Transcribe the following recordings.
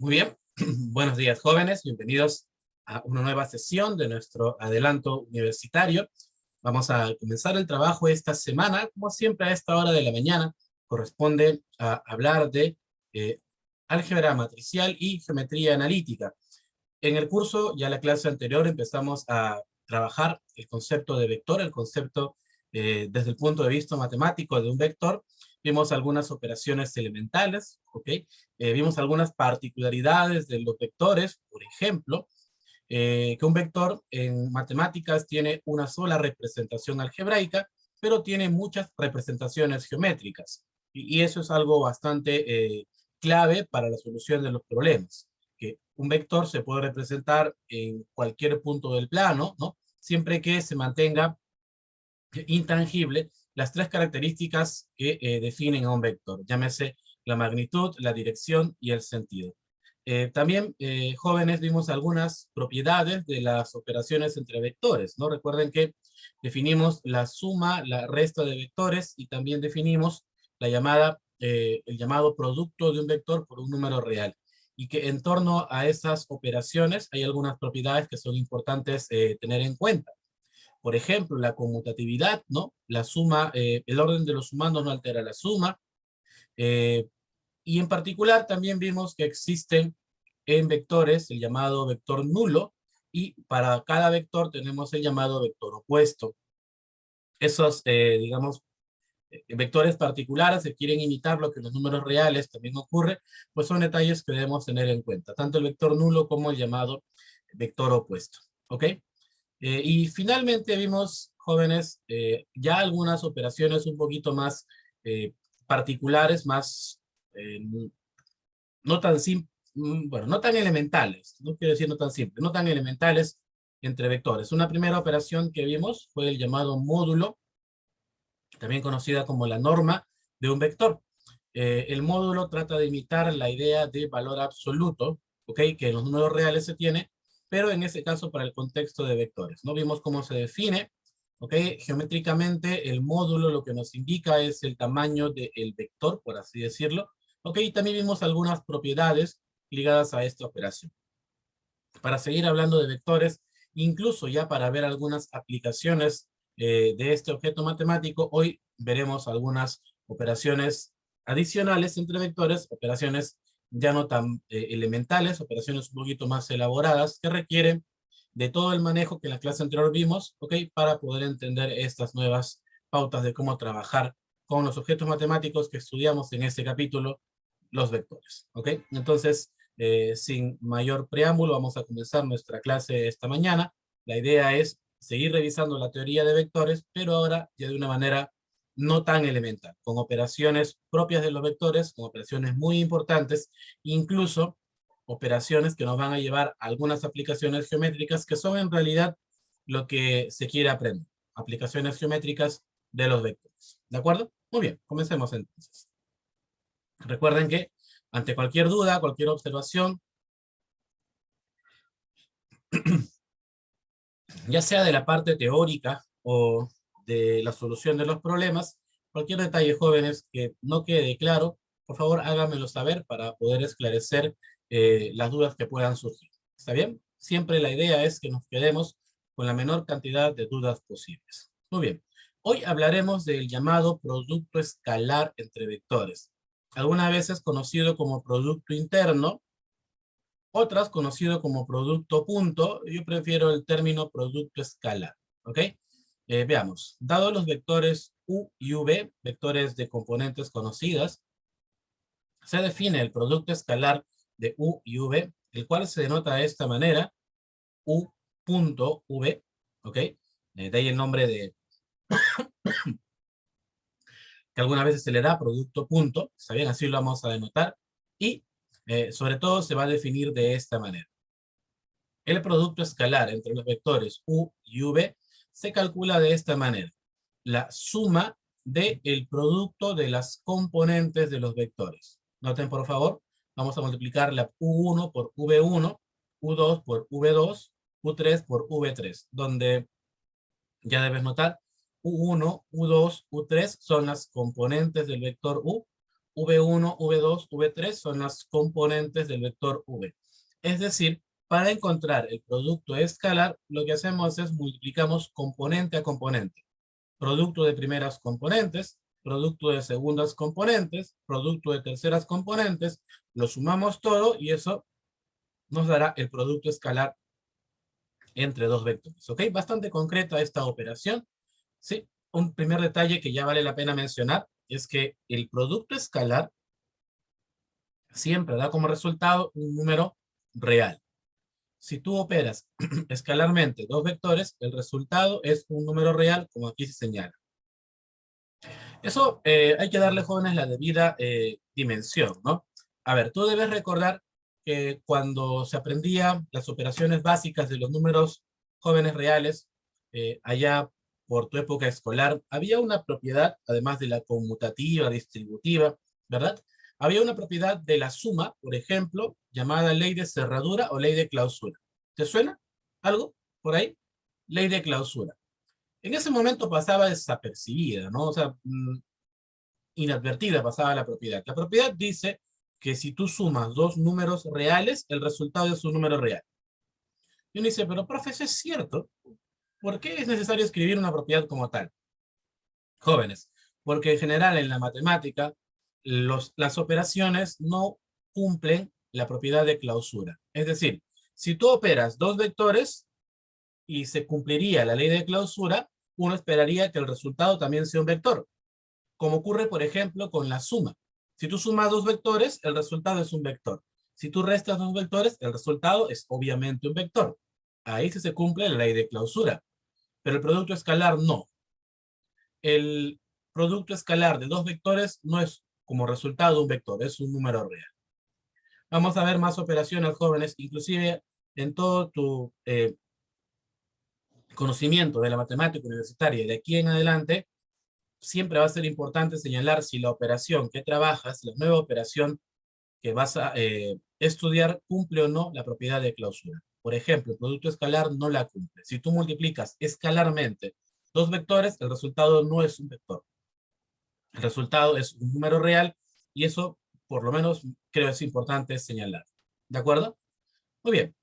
Muy bien, buenos días jóvenes, bienvenidos a una nueva sesión de nuestro adelanto universitario. Vamos a comenzar el trabajo esta semana, como siempre a esta hora de la mañana, corresponde a hablar de álgebra matricial y geometría analítica. En el curso, ya la clase anterior, empezamos a trabajar el concepto de vector, el concepto desde el punto de vista matemático de un vector. Vimos algunas operaciones elementales, ¿ok? Vimos algunas particularidades de los vectores, por ejemplo, que un vector en matemáticas tiene una sola representación algebraica, pero tiene muchas representaciones geométricas. Y eso es algo bastante clave para la solución de los problemas. Que un vector se puede representar en cualquier punto del plano, ¿no? Siempre que se mantenga intangible las tres características que definen a un vector, llámese la magnitud, la dirección y el sentido. También, jóvenes, vimos algunas propiedades de las operaciones entre vectores, ¿no? Recuerden que definimos la suma, la resta de vectores y también definimos el llamado producto de un vector por un número real. Y que en torno a esas operaciones hay algunas propiedades que son importantes tener en cuenta. Por ejemplo, la conmutatividad, ¿no? La suma, el orden de los sumandos no altera la suma. Eh, y en particular también vimos que existen en vectores el llamado vector nulo, y para cada vector tenemos el llamado vector opuesto. Esos, digamos, vectores particulares que quieren imitar lo que en los números reales también ocurre, pues son detalles que debemos tener en cuenta, tanto el vector nulo como el llamado vector opuesto. ¿Ok? Y finalmente vimos, jóvenes, ya algunas operaciones un poquito más particulares, más, no tan bueno, no tan elementales, no quiero decir no tan simples, no tan elementales entre vectores. Una primera operación que vimos fue el llamado módulo, también conocida como la norma de un vector. El módulo trata de imitar la idea de valor absoluto, ¿ok? Que en los números reales se tiene, pero en ese caso para el contexto de vectores. No vimos cómo se define, ¿ok? Geométricamente el módulo lo que nos indica es el tamaño del vector, por así decirlo, ¿ok? Y también vimos algunas propiedades ligadas a esta operación. Para seguir hablando de vectores, incluso ya para ver algunas aplicaciones de este objeto matemático, hoy veremos algunas operaciones adicionales entre vectores, operaciones ya no tan elementales, operaciones un poquito más elaboradas que requieren de todo el manejo que en la clase anterior vimos, ¿ok? Para poder entender estas nuevas pautas de cómo trabajar con los objetos matemáticos que estudiamos en este capítulo, los vectores, ¿ok? Entonces, sin mayor preámbulo, vamos a comenzar nuestra clase esta mañana. La idea es seguir revisando la teoría de vectores, pero ahora ya de una manera no tan elemental, con operaciones propias de los vectores, con operaciones muy importantes, incluso operaciones que nos van a llevar a algunas aplicaciones geométricas que son en realidad lo que se quiere aprender, aplicaciones geométricas de los vectores. ¿De acuerdo? Muy bien, comencemos entonces. Recuerden que ante cualquier duda, cualquier observación, ya sea de la parte teórica o de la solución de los problemas, cualquier detalle, jóvenes, que no quede claro, por favor háganmelo saber para poder esclarecer las dudas que puedan surgir. ¿Está bien? Siempre la idea es que nos quedemos con la menor cantidad de dudas posibles. Muy bien. Hoy hablaremos del llamado producto escalar entre vectores. Algunas veces conocido como producto interno, otras conocido como producto punto. Yo prefiero el término producto escalar, ¿ok? Veamos, dado los vectores U y V, vectores de componentes conocidas, se define el producto escalar de U y V, el cual se denota de esta manera, U punto V, ¿ok? De ahí el nombre de, que algunas veces se le da producto punto, ¿está bien? Así lo vamos a denotar, y sobre todo se va a definir de esta manera. El producto escalar entre los vectores U y V se calcula de esta manera. La suma del producto de las componentes de los vectores. Noten, por favor, vamos a multiplicar la U1 por V1, U2 por V2, U3 por V3, donde ya debes notar U1, U2, U3 son las componentes del vector U. V1, V2, V3 son las componentes del vector V. Es decir, para encontrar el producto escalar, lo que hacemos es multiplicamos componente a componente. Producto de primeras componentes, producto de segundas componentes, producto de terceras componentes, lo sumamos todo y eso nos dará el producto escalar entre dos vectores. ¿Ok? Bastante concreta esta operación. Sí, un primer detalle que ya vale la pena mencionar es que el producto escalar siempre da como resultado un número real. Si tú operas escalarmente dos vectores, el resultado es un número real, como aquí se señala. Eso hay que darle, jóvenes, la debida dimensión, ¿no? A ver, tú debes recordar que cuando se aprendía las operaciones básicas de los números jóvenes reales, allá por tu época escolar, había una propiedad, además de la conmutativa, distributiva, ¿verdad? Había una propiedad de la suma, por ejemplo, llamada ley de cerradura o ley de clausura. ¿Te suena algo por ahí? Ley de clausura. En ese momento pasaba desapercibida, ¿no? O sea, inadvertida pasaba la propiedad. La propiedad dice que si tú sumas dos números reales, el resultado es un número real. Y uno dice, pero profe, ¿eso es cierto? ¿Por qué es necesario escribir una propiedad como tal? Jóvenes, porque en general en la matemática las operaciones no cumplen la propiedad de clausura. Es decir, si tú operas dos vectores y se cumpliría la ley de clausura, uno esperaría que el resultado también sea un vector, como ocurre, por ejemplo, con la suma. Si tú sumas dos vectores, el resultado es un vector. Si tú restas dos vectores, el resultado es obviamente un vector. Ahí sí se cumple la ley de clausura. Pero el producto escalar no. El producto escalar de dos vectores no es como resultado un vector, es un número real. Vamos a ver más operaciones, jóvenes, inclusive en todo tu conocimiento de la matemática universitaria de aquí en adelante, siempre va a ser importante señalar si la operación que trabajas, la nueva operación que vas a estudiar, cumple o no la propiedad de clausura. Por ejemplo, el producto escalar no la cumple. Si tú multiplicas escalarmente dos vectores, el resultado no es un vector. El resultado es un número real y eso, por lo menos, creo es importante señalar. ¿De acuerdo? Muy bien.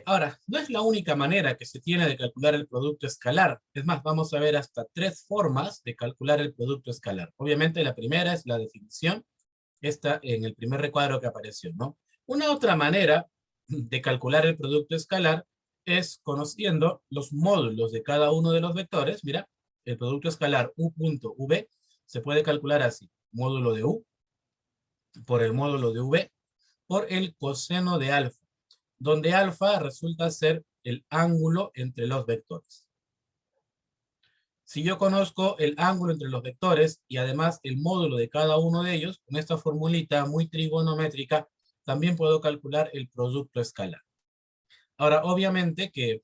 Ahora, no es la única manera que se tiene de calcular el producto escalar. Es más, vamos a ver hasta tres formas de calcular el producto escalar. Obviamente, la primera es la definición. Esta en el primer recuadro que apareció, ¿no? Una otra manera de calcular el producto escalar es conociendo los módulos de cada uno de los vectores. Mira, el producto escalar u.v se puede calcular así. Módulo de u por el módulo de v por el coseno de alfa, donde alfa resulta ser el ángulo entre los vectores. Si yo conozco el ángulo entre los vectores y además el módulo de cada uno de ellos, con esta formulita muy trigonométrica, también puedo calcular el producto escalar. Ahora, obviamente que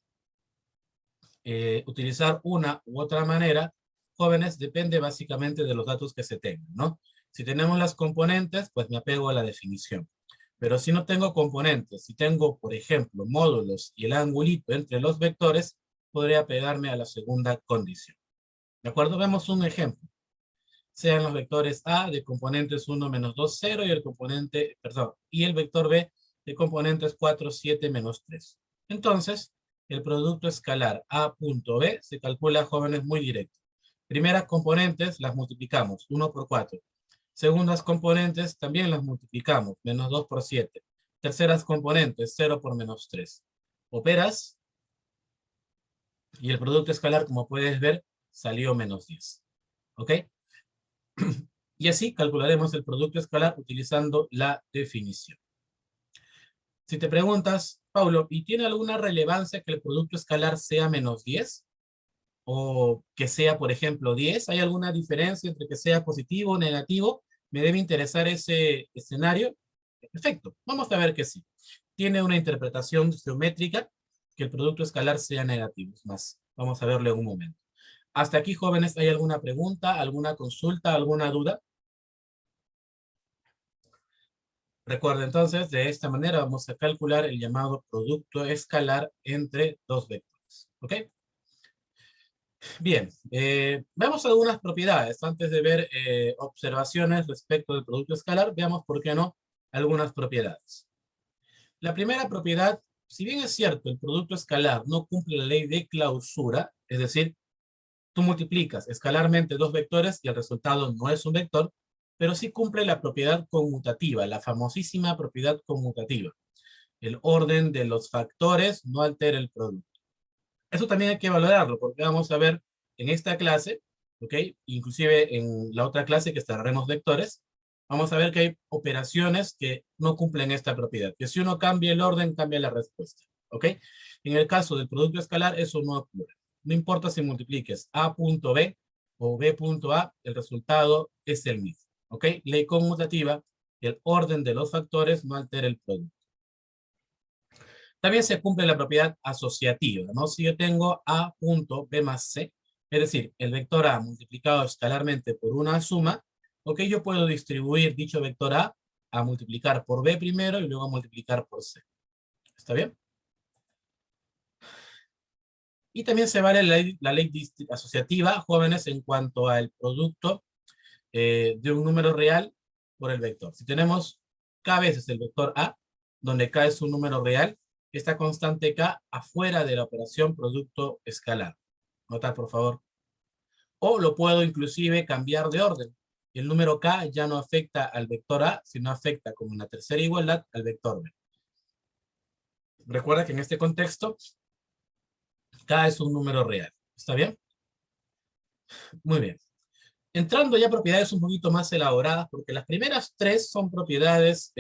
utilizar una u otra manera, jóvenes, depende básicamente de los datos que se tengan, ¿no? Si tenemos las componentes, pues me apego a la definición. Pero si no tengo componentes, si tengo, por ejemplo, módulos y el angulito entre los vectores, podría pegarme a la segunda condición. ¿De acuerdo? Vemos un ejemplo. Sean los vectores A de componentes 1, menos 2, 0 y el componente, perdón, y el vector B de componentes 4, 7, menos 3. Entonces, el producto escalar A.B se calcula, jóvenes, muy directo. Primeras componentes las multiplicamos, 1 por 4. Segundas componentes también las multiplicamos, menos 2 por 7. Terceras componentes, 0 por menos 3. Operas y el producto escalar, como puedes ver, salió menos 10. ¿Ok? Y así calcularemos el producto escalar utilizando la definición. Si te preguntas, Paulo, ¿y tiene alguna relevancia que el producto escalar sea menos 10? ¿O que sea, por ejemplo, 10? ¿Hay alguna diferencia entre que sea positivo o negativo? ¿Me debe interesar ese escenario? Perfecto, vamos a ver que sí. Tiene una interpretación geométrica que el producto escalar sea negativo. Es más, vamos a verlo en un momento. Hasta aquí, jóvenes, ¿hay alguna pregunta, alguna consulta, alguna duda? Recuerda entonces, de esta manera vamos a calcular el llamado producto escalar entre dos vectores. ¿Ok? Bien, veamos algunas propiedades. Antes de ver observaciones respecto del producto escalar, veamos, ¿por qué no?, algunas propiedades. La primera propiedad, si bien es cierto, el producto escalar no cumple la ley de clausura, es decir, tú multiplicas escalarmente dos vectores y el resultado no es un vector, pero sí cumple la propiedad conmutativa, la famosísima propiedad conmutativa. El orden de los factores no altera el producto. Eso también hay que valorarlo, porque vamos a ver en esta clase, ¿ok? Inclusive en la otra clase que estaremos vectores, vamos a ver que hay operaciones que no cumplen esta propiedad, que si uno cambia el orden, cambia la respuesta, ¿ok? En el caso del producto escalar, eso no ocurre. No importa si multipliques a punto b o b punto a, el resultado es el mismo, ¿ok? Ley conmutativa, el orden de los factores no altera el producto. También se cumple la propiedad asociativa, ¿no? Si yo tengo a punto b más c, es decir, el vector a multiplicado escalarmente por una suma, ok, yo puedo distribuir dicho vector a multiplicar por b primero y luego a multiplicar por c. ¿Está bien? Y también se vale la ley asociativa, jóvenes, en cuanto al producto de un número real por el vector. Si tenemos k veces el vector a, donde k es un número real, esta constante k afuera de la operación producto escalar. Nota, por favor. O lo puedo inclusive cambiar de orden. El número k ya no afecta al vector a, sino afecta como una tercera igualdad al vector b. Recuerda que en este contexto, k es un número real. ¿Está bien? Muy bien. Entrando ya a propiedades un poquito más elaboradas, porque las primeras tres son propiedades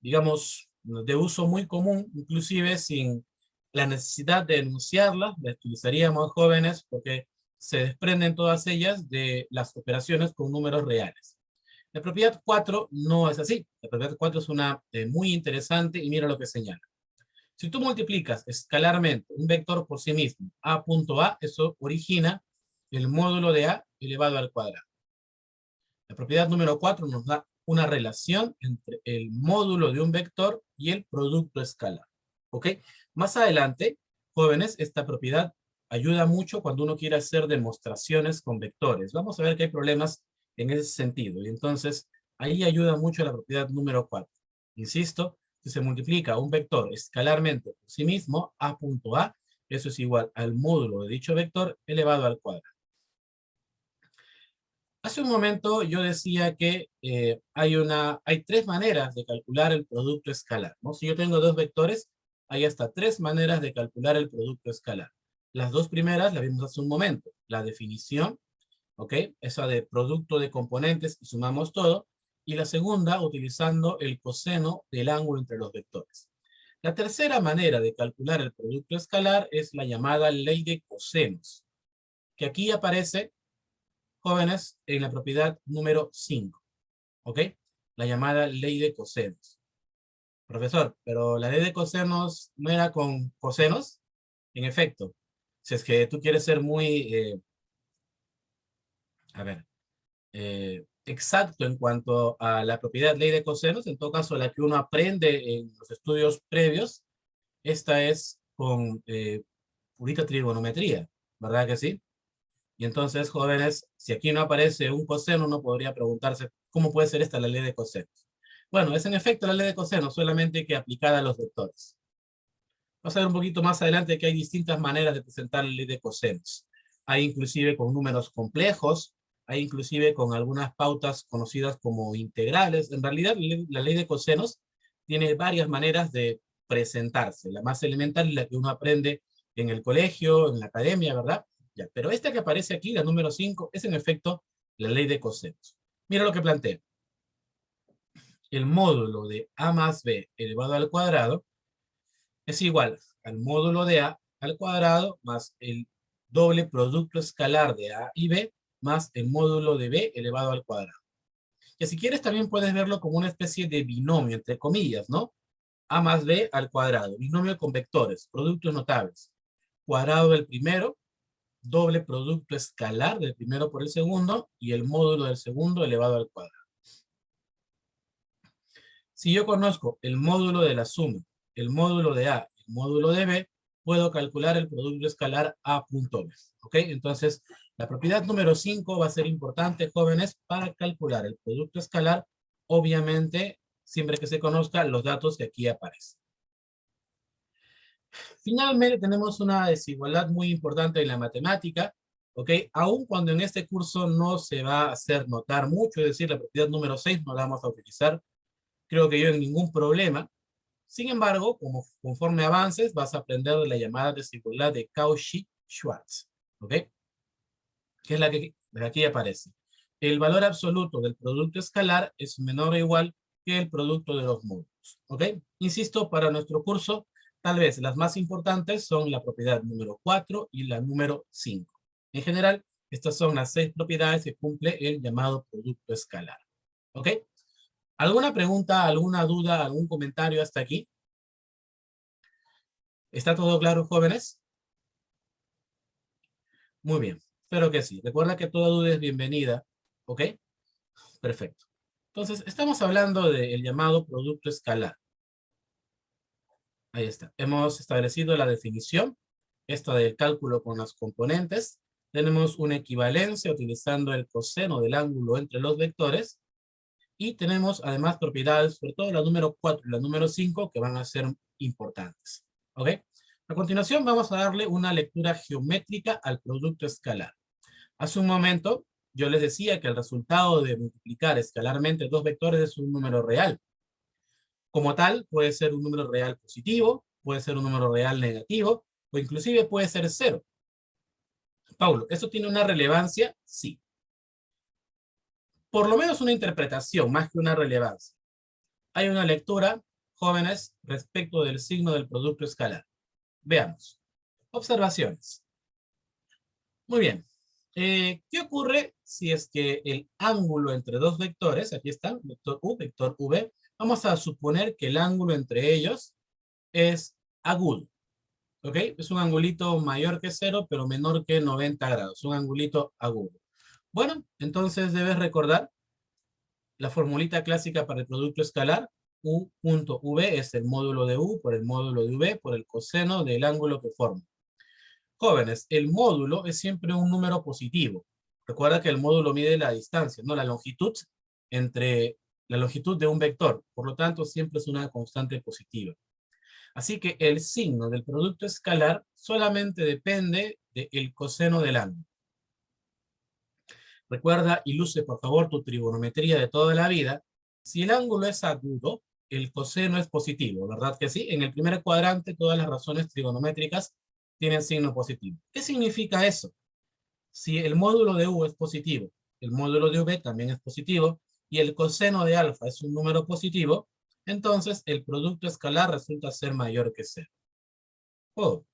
digamos, de uso muy común, inclusive sin la necesidad de enunciarlas, las utilizaríamos jóvenes porque se desprenden todas ellas de las operaciones con números reales. La propiedad 4 no es así. La propiedad 4 es una muy interesante y mira lo que señala. Si tú multiplicas escalarmente un vector por sí mismo, a punto a, eso origina el módulo de a elevado al cuadrado. La propiedad número 4 nos da una relación entre el módulo de un vector y el producto escalar. ¿Ok? Más adelante, jóvenes, esta propiedad ayuda mucho cuando uno quiere hacer demostraciones con vectores. Vamos a ver que hay problemas en ese sentido. Y entonces, ahí ayuda mucho la propiedad número 4. Insisto, si se multiplica un vector escalarmente por sí mismo, a punto a, eso es igual al módulo de dicho vector elevado al cuadrado. Hace un momento yo decía que hay tres maneras de calcular el producto escalar, ¿no? Si yo tengo dos vectores, hay hasta tres maneras de calcular el producto escalar. Las dos primeras las vimos hace un momento. La definición, ¿ok? Esa de producto de componentes y sumamos todo. Y la segunda, utilizando el coseno del ángulo entre los vectores. La tercera manera de calcular el producto escalar es la llamada ley de cosenos, que aquí aparece, jóvenes, en la propiedad número 5, ¿ok? La llamada ley de cosenos. Profesor, pero la ley de cosenos no era con cosenos. En efecto, si es que tú quieres ser muy, a ver, exacto en cuanto a la propiedad ley de cosenos, en todo caso la que uno aprende en los estudios previos, esta es con purita trigonometría, ¿verdad que sí? Y entonces, jóvenes, si aquí no aparece un coseno, uno podría preguntarse, ¿cómo puede ser esta la ley de cosenos? Bueno, es en efecto la ley de cosenos, solamente que aplicada a los vectores. Vamos a ver un poquito más adelante que hay distintas maneras de presentar la ley de cosenos. Hay inclusive con números complejos, hay inclusive con algunas pautas conocidas como integrales. En realidad, la ley de cosenos tiene varias maneras de presentarse. La más elemental es la que uno aprende en el colegio, en la academia, ¿verdad? Ya, pero esta que aparece aquí, la número 5, es en efecto la ley de cosenos. Mira lo que plantea. El módulo de a más b elevado al cuadrado es igual al módulo de a al cuadrado más el doble producto escalar de a y b más el módulo de b elevado al cuadrado. Y si quieres también puedes verlo como una especie de binomio, entre comillas, ¿no? A más b al cuadrado, binomio con vectores, productos notables. Cuadrado del primero, doble producto escalar del primero por el segundo y el módulo del segundo elevado al cuadrado. Si yo conozco el módulo de la suma, el módulo de a y el módulo de b, puedo calcular el producto escalar A punto B. ¿Ok? Entonces, la propiedad número 5 va a ser importante, jóvenes, para calcular el producto escalar, obviamente, siempre que se conozcan los datos que aquí aparecen. Finalmente, tenemos una desigualdad muy importante en la matemática, ¿ok? Aun cuando en este curso no se va a hacer notar mucho, es decir, la propiedad número 6 no la vamos a utilizar, creo que yo, en ningún problema. Sin embargo, conforme avances, vas a aprender de la llamada desigualdad de Cauchy-Schwarz, ¿ok? Que es la que aquí aparece. El valor absoluto del producto escalar es menor o igual que el producto de los módulos, ¿ok? Insisto, para nuestro curso, tal vez las más importantes son la propiedad número 4 y la número 5. En general, estas son las 6 propiedades que cumple el llamado producto escalar, ¿ok? ¿Alguna pregunta, alguna duda, algún comentario hasta aquí? ¿Está todo claro, jóvenes? Muy bien, espero que sí. Recuerda que toda duda es bienvenida, ¿ok? Perfecto. Entonces, estamos hablando del llamado producto escalar. Ahí está. Hemos establecido la definición, esta del cálculo con las componentes. Tenemos una equivalencia utilizando el coseno del ángulo entre los vectores. Y tenemos además propiedades, sobre todo la número 4 y la número 5, que van a ser importantes. ¿Ok? A continuación vamos a darle una lectura geométrica al producto escalar. Hace un momento yo les decía que el resultado de multiplicar escalarmente dos vectores es un número real. Como tal, puede ser un número real positivo, puede ser un número real negativo, o inclusive puede ser cero. Paulo, ¿esto tiene una relevancia? Sí. Por lo menos una interpretación, más que una relevancia. Hay una lectura, jóvenes, respecto del signo del producto escalar. Veamos. Observaciones. Muy bien. ¿Qué ocurre si es que el ángulo entre dos vectores, aquí está, vector U, vector V, vamos a suponer que el ángulo entre ellos es agudo, ¿ok? Es un angulito mayor que 0, pero menor que 90 grados, un angulito agudo. Bueno, entonces debes recordar la formulita clásica para el producto escalar. U punto V es el módulo de U por el módulo de V por el coseno del ángulo que forma. Jóvenes, el módulo es siempre un número positivo. Recuerda que el módulo mide la distancia, no la longitud entre la longitud de un vector. Por lo tanto, siempre es una constante positiva. Así que el signo del producto escalar solamente depende del coseno del ángulo. Recuerda y luce por favor tu trigonometría de toda la vida. Si el ángulo es agudo, el coseno es positivo, ¿verdad que sí? En el primer cuadrante todas las razones trigonométricas tienen signo positivo. ¿Qué significa eso? Si el módulo de U es positivo, el módulo de V también es positivo, y el coseno de alfa es un número positivo, entonces el producto escalar resulta ser mayor que cero. Oh,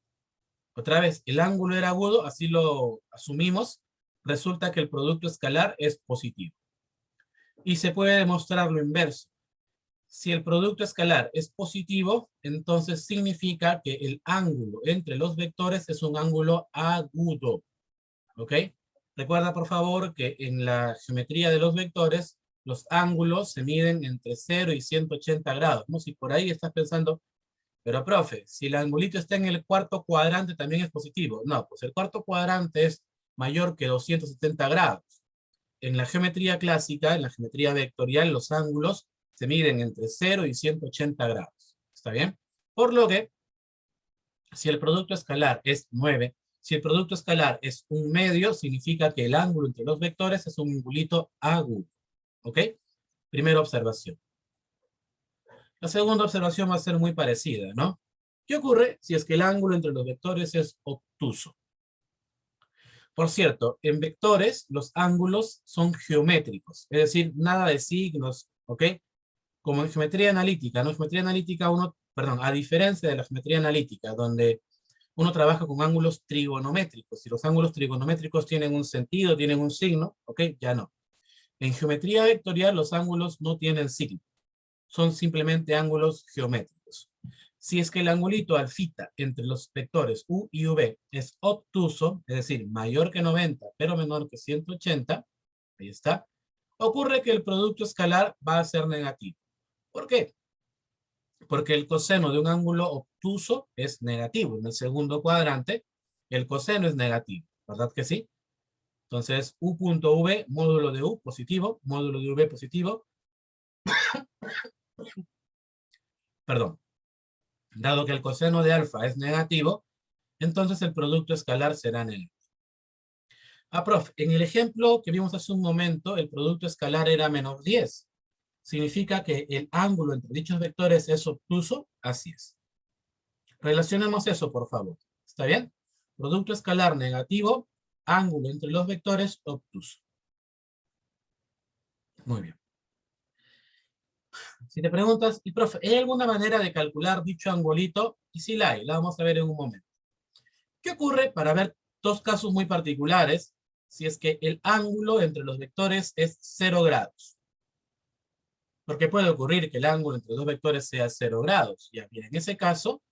otra vez, el ángulo era agudo, así lo asumimos, resulta que el producto escalar es positivo. Y se puede demostrar lo inverso. Si el producto escalar es positivo, entonces significa que el ángulo entre los vectores es un ángulo agudo. ¿Ok? Recuerda, por favor, que en la geometría de los vectores, los ángulos se miden entre 0 y 180 grados. ¿No? Si por ahí estás pensando, pero profe, si el angulito está en el cuarto cuadrante, también es positivo. No, pues el cuarto cuadrante es mayor que 270 grados. En la geometría clásica, en la geometría vectorial, los ángulos se miden entre 0 y 180 grados. ¿Está bien? Por lo que, si el producto escalar es 9, si el producto escalar es un medio, significa que el ángulo entre los vectores es un angulito agudo. ¿Ok? Primera observación. La segunda observación va a ser muy parecida, ¿no? ¿Qué ocurre si es que el ángulo entre los vectores es obtuso? Por cierto, en vectores los ángulos son geométricos, es decir, nada de signos, ¿ok? Como en geometría analítica, ¿no? Geometría analítica perdón, a diferencia de la geometría analítica, donde uno trabaja con ángulos trigonométricos, y los ángulos trigonométricos tienen un sentido, tienen un signo, ¿ok? Ya no. En geometría vectorial los ángulos no tienen signo, son simplemente ángulos geométricos. Si es que el angulito alfita entre los vectores U y V es obtuso, es decir, mayor que 90, pero menor que 180, ahí está, ocurre que el producto escalar va a ser negativo. ¿Por qué? Porque el coseno de un ángulo obtuso es negativo. En el segundo cuadrante, el coseno es negativo, ¿verdad que sí? Entonces, U punto V, módulo de U positivo, módulo de V positivo, perdón. Dado que el coseno de alfa es negativo, entonces el producto escalar será negativo. Ah, prof, en el ejemplo que vimos hace un momento, el producto escalar era menos 10. ¿Significa que el ángulo entre dichos vectores es obtuso? Así es. Relacionemos eso, por favor. ¿Está bien? Producto escalar negativo, ángulo entre los vectores obtuso. Muy bien. Si te preguntas, y profe, ¿hay alguna manera de calcular dicho angulito? Y sí la hay, la vamos a ver en un momento. ¿Qué ocurre para ver dos casos muy particulares si es que el ángulo entre los vectores es 0 grados? Porque puede ocurrir que el ángulo entre dos vectores sea 0 grados. Ya, bien, en ese caso,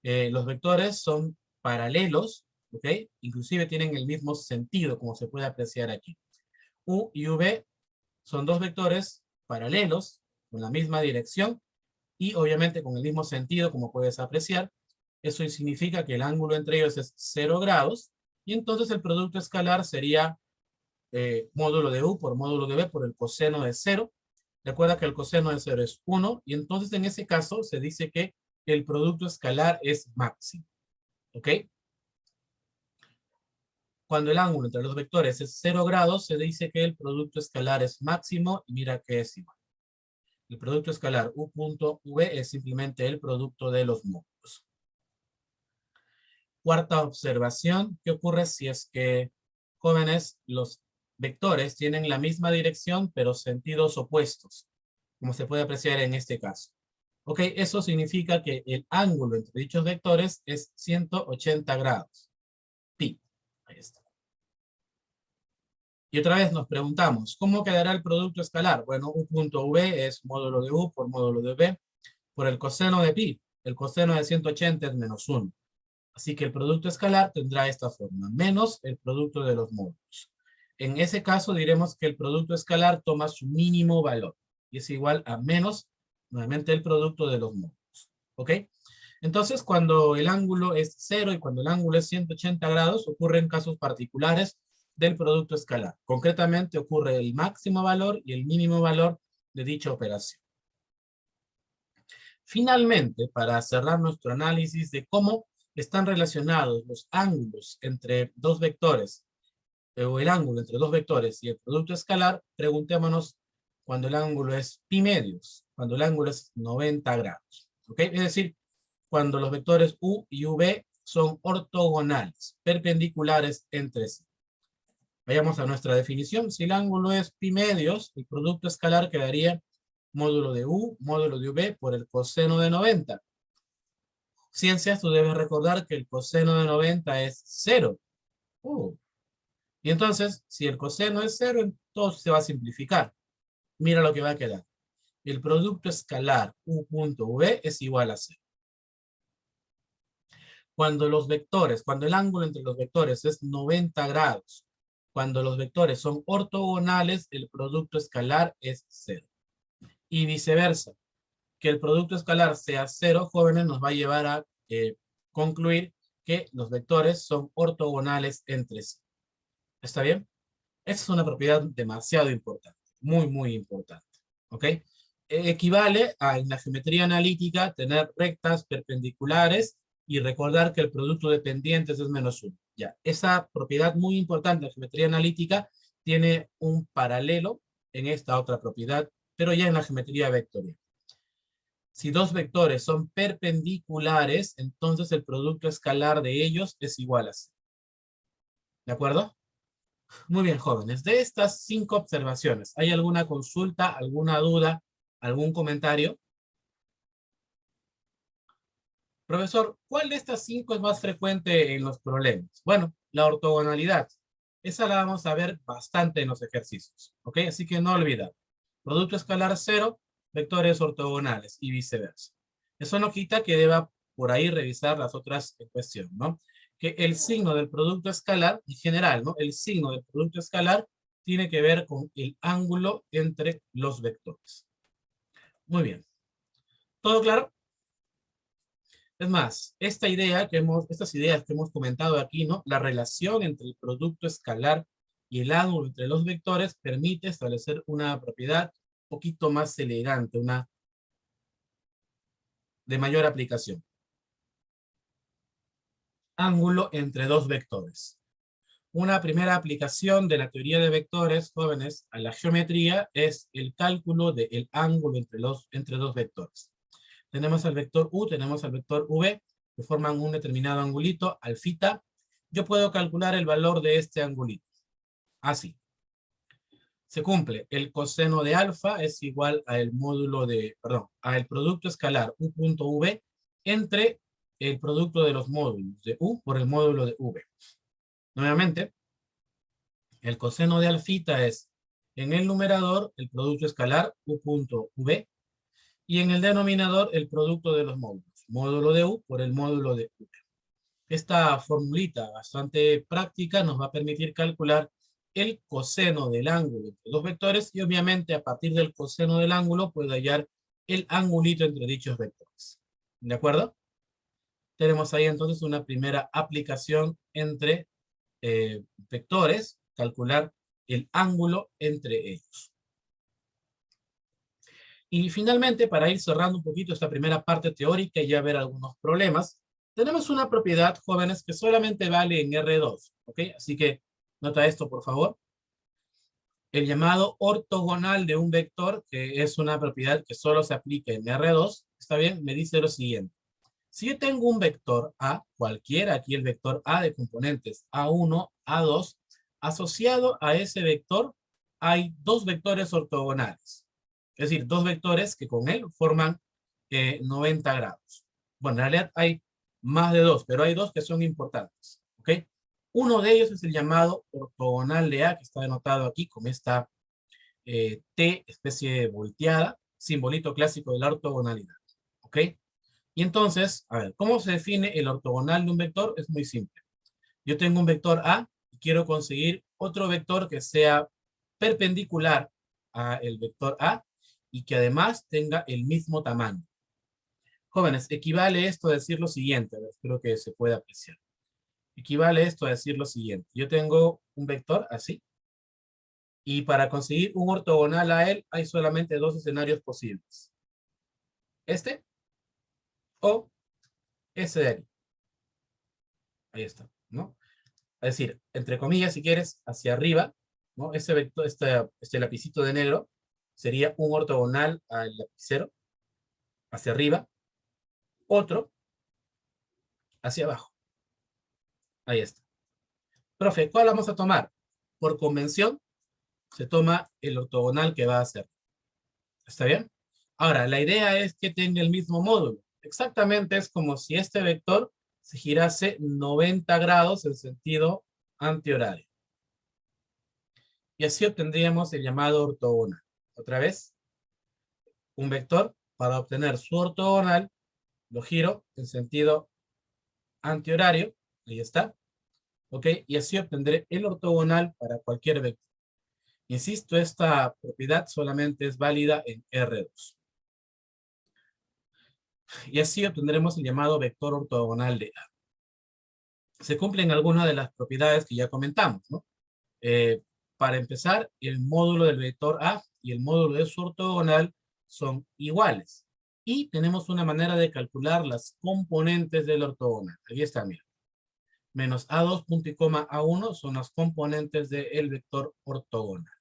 los vectores son paralelos, ¿ok? Inclusive tienen el mismo sentido, como se puede apreciar aquí. U y V son dos vectores paralelos, con la misma dirección, y obviamente con el mismo sentido, como puedes apreciar. Eso significa que el ángulo entre ellos es 0 grados, y entonces el producto escalar sería módulo de U por módulo de V por el coseno de 0. Recuerda que el coseno de 0 es 1, y entonces en ese caso se dice que el producto escalar es máximo. ¿Ok? Cuando el ángulo entre los vectores es 0 grados, se dice que el producto escalar es máximo, y mira que es igual. El producto escalar U punto V es simplemente el producto de los módulos. Cuarta observación, ¿qué ocurre si es que, jóvenes, los vectores tienen la misma dirección, pero sentidos opuestos, como se puede apreciar en este caso? Ok, eso significa que el ángulo entre dichos vectores es 180 grados. Pi. Ahí está. Y otra vez nos preguntamos, ¿cómo quedará el producto escalar? Bueno, U punto V es módulo de U por módulo de V por el coseno de pi. El coseno de 180 es menos 1. Así que el producto escalar tendrá esta forma, menos el producto de los módulos. En ese caso diremos que el producto escalar toma su mínimo valor, y es igual a menos, nuevamente, el producto de los módulos. ¿Ok? Entonces, cuando el ángulo es 0 y cuando el ángulo es 180 grados, ocurren casos particulares del producto escalar. Concretamente, ocurre el máximo valor y el mínimo valor de dicha operación. Finalmente, para cerrar nuestro análisis de cómo están relacionados los ángulos entre dos vectores, o el ángulo entre dos vectores y el producto escalar, preguntémonos cuando el ángulo es pi medios, cuando el ángulo es 90 grados. ¿Ok? Es decir, cuando los vectores U y UV son ortogonales, perpendiculares entre sí. Vayamos a nuestra definición. Si el ángulo es pi medios, el producto escalar quedaría módulo de U, módulo de V por el coseno de 90. Ciencias, tú debes recordar que el coseno de 90 es 0. Y entonces, si el coseno es 0, entonces se va a simplificar. Mira lo que va a quedar. El producto escalar U punto V es igual a 0. Cuando los vectores, cuando el ángulo entre los vectores es 90 grados, cuando los vectores son ortogonales, el producto escalar es 0. Y viceversa. Que el producto escalar sea 0, jóvenes, nos va a llevar a concluir que los vectores son ortogonales entre sí. ¿Está bien? Esa es una propiedad demasiado importante, muy, muy importante. ¿Ok? Equivale a, en la geometría analítica, tener rectas perpendiculares y recordar que el producto de pendientes es menos 1. Ya, esa propiedad muy importante en la geometría analítica tiene un paralelo en esta otra propiedad, pero ya en la geometría vectorial. Si dos vectores son perpendiculares, entonces el producto escalar de ellos es igual a 0. ¿De acuerdo? Muy bien, jóvenes. De estas 5 observaciones, ¿hay alguna consulta, alguna duda, algún comentario? Profesor, ¿cuál de estas 5 es más frecuente en los problemas? Bueno, la ortogonalidad. Esa la vamos a ver bastante en los ejercicios. ¿Ok? Así que no olvidar. Producto escalar 0, vectores ortogonales y viceversa. Eso no quita que deba por ahí revisar las otras cuestiones, ¿no? Que el signo del producto escalar, en general, ¿no? El signo del producto escalar tiene que ver con el ángulo entre los vectores. Muy bien. ¿Todo claro? Es más, estas ideas que hemos comentado aquí, ¿no? La relación entre el producto escalar y el ángulo entre los vectores permite establecer una propiedad un poquito más elegante, una de mayor aplicación. Ángulo entre dos vectores. Una primera aplicación de la teoría de vectores, jóvenes, a la geometría es el cálculo del ángulo entre dos vectores. Tenemos al vector U, tenemos al vector V, que forman un determinado angulito, alfita. Yo puedo calcular el valor de este angulito. Así. Se cumple. El coseno de alfa es igual al módulo de, perdón, al producto escalar U punto V entre el producto de los módulos de U por el módulo de V. Nuevamente, el coseno de alfita es en el numerador el producto escalar U punto V y en el denominador el producto de los módulos, módulo de U por el módulo de V. Esta formulita bastante práctica nos va a permitir calcular el coseno del ángulo entre dos vectores y obviamente a partir del coseno del ángulo puedo hallar el angulito entre dichos vectores. ¿De acuerdo? Tenemos ahí entonces una primera aplicación entre vectores, calcular el ángulo entre ellos. Y finalmente, para ir cerrando un poquito esta primera parte teórica y ya ver algunos problemas, tenemos una propiedad, jóvenes, que solamente vale en R2, ¿ok? Así que nota esto, por favor. El llamado ortogonal de un vector, que es una propiedad que solo se aplica en R2, ¿está bien? Me dice lo siguiente. Si yo tengo un vector A, cualquiera, aquí el vector A de componentes A1, A2, asociado a ese vector hay dos vectores ortogonales. Es decir, dos vectores que con él forman 90 grados. Bueno, en realidad hay más de dos, pero hay dos que son importantes. ¿Ok? Uno de ellos es el llamado ortogonal de A, que está denotado aquí con esta T, especie volteada, simbolito clásico de la ortogonalidad. ¿Ok? Y entonces, a ver, ¿cómo se define el ortogonal de un vector? Es muy simple. Yo tengo un vector A y quiero conseguir otro vector que sea perpendicular a el vector A y que además tenga el mismo tamaño. Jóvenes, equivale esto a decir lo siguiente, a ver, espero que se pueda apreciar. Equivale esto a decir lo siguiente. Yo tengo un vector así y para conseguir un ortogonal a él hay solamente dos escenarios posibles. Este o ese de aquí. Ahí está, ¿no? Es decir, entre comillas, si quieres, hacia arriba, ¿no? Ese vector, este lapicito de negro sería un ortogonal al lapicero, hacia arriba, otro hacia abajo. Ahí está. Profe, ¿cuál vamos a tomar? Por convención, se toma el ortogonal que va a hacer. ¿Está bien? Ahora, la idea es que tenga el mismo módulo. Exactamente es como si este vector se girase 90 grados en sentido antihorario. Y así obtendríamos el llamado ortogonal. Otra vez, un vector, para obtener su ortogonal, lo giro en sentido antihorario, ahí está, ¿ok? Y así obtendré el ortogonal para cualquier vector. Insisto, esta propiedad solamente es válida en R2. Y así obtendremos el llamado vector ortogonal de A. Se cumplen algunas de las propiedades que ya comentamos, ¿no? Para empezar, el módulo del vector A y el módulo de su ortogonal son iguales. Y tenemos una manera de calcular las componentes del ortogonal. Aquí está, mira. Menos A2 punto y coma A1 son las componentes del vector ortogonal.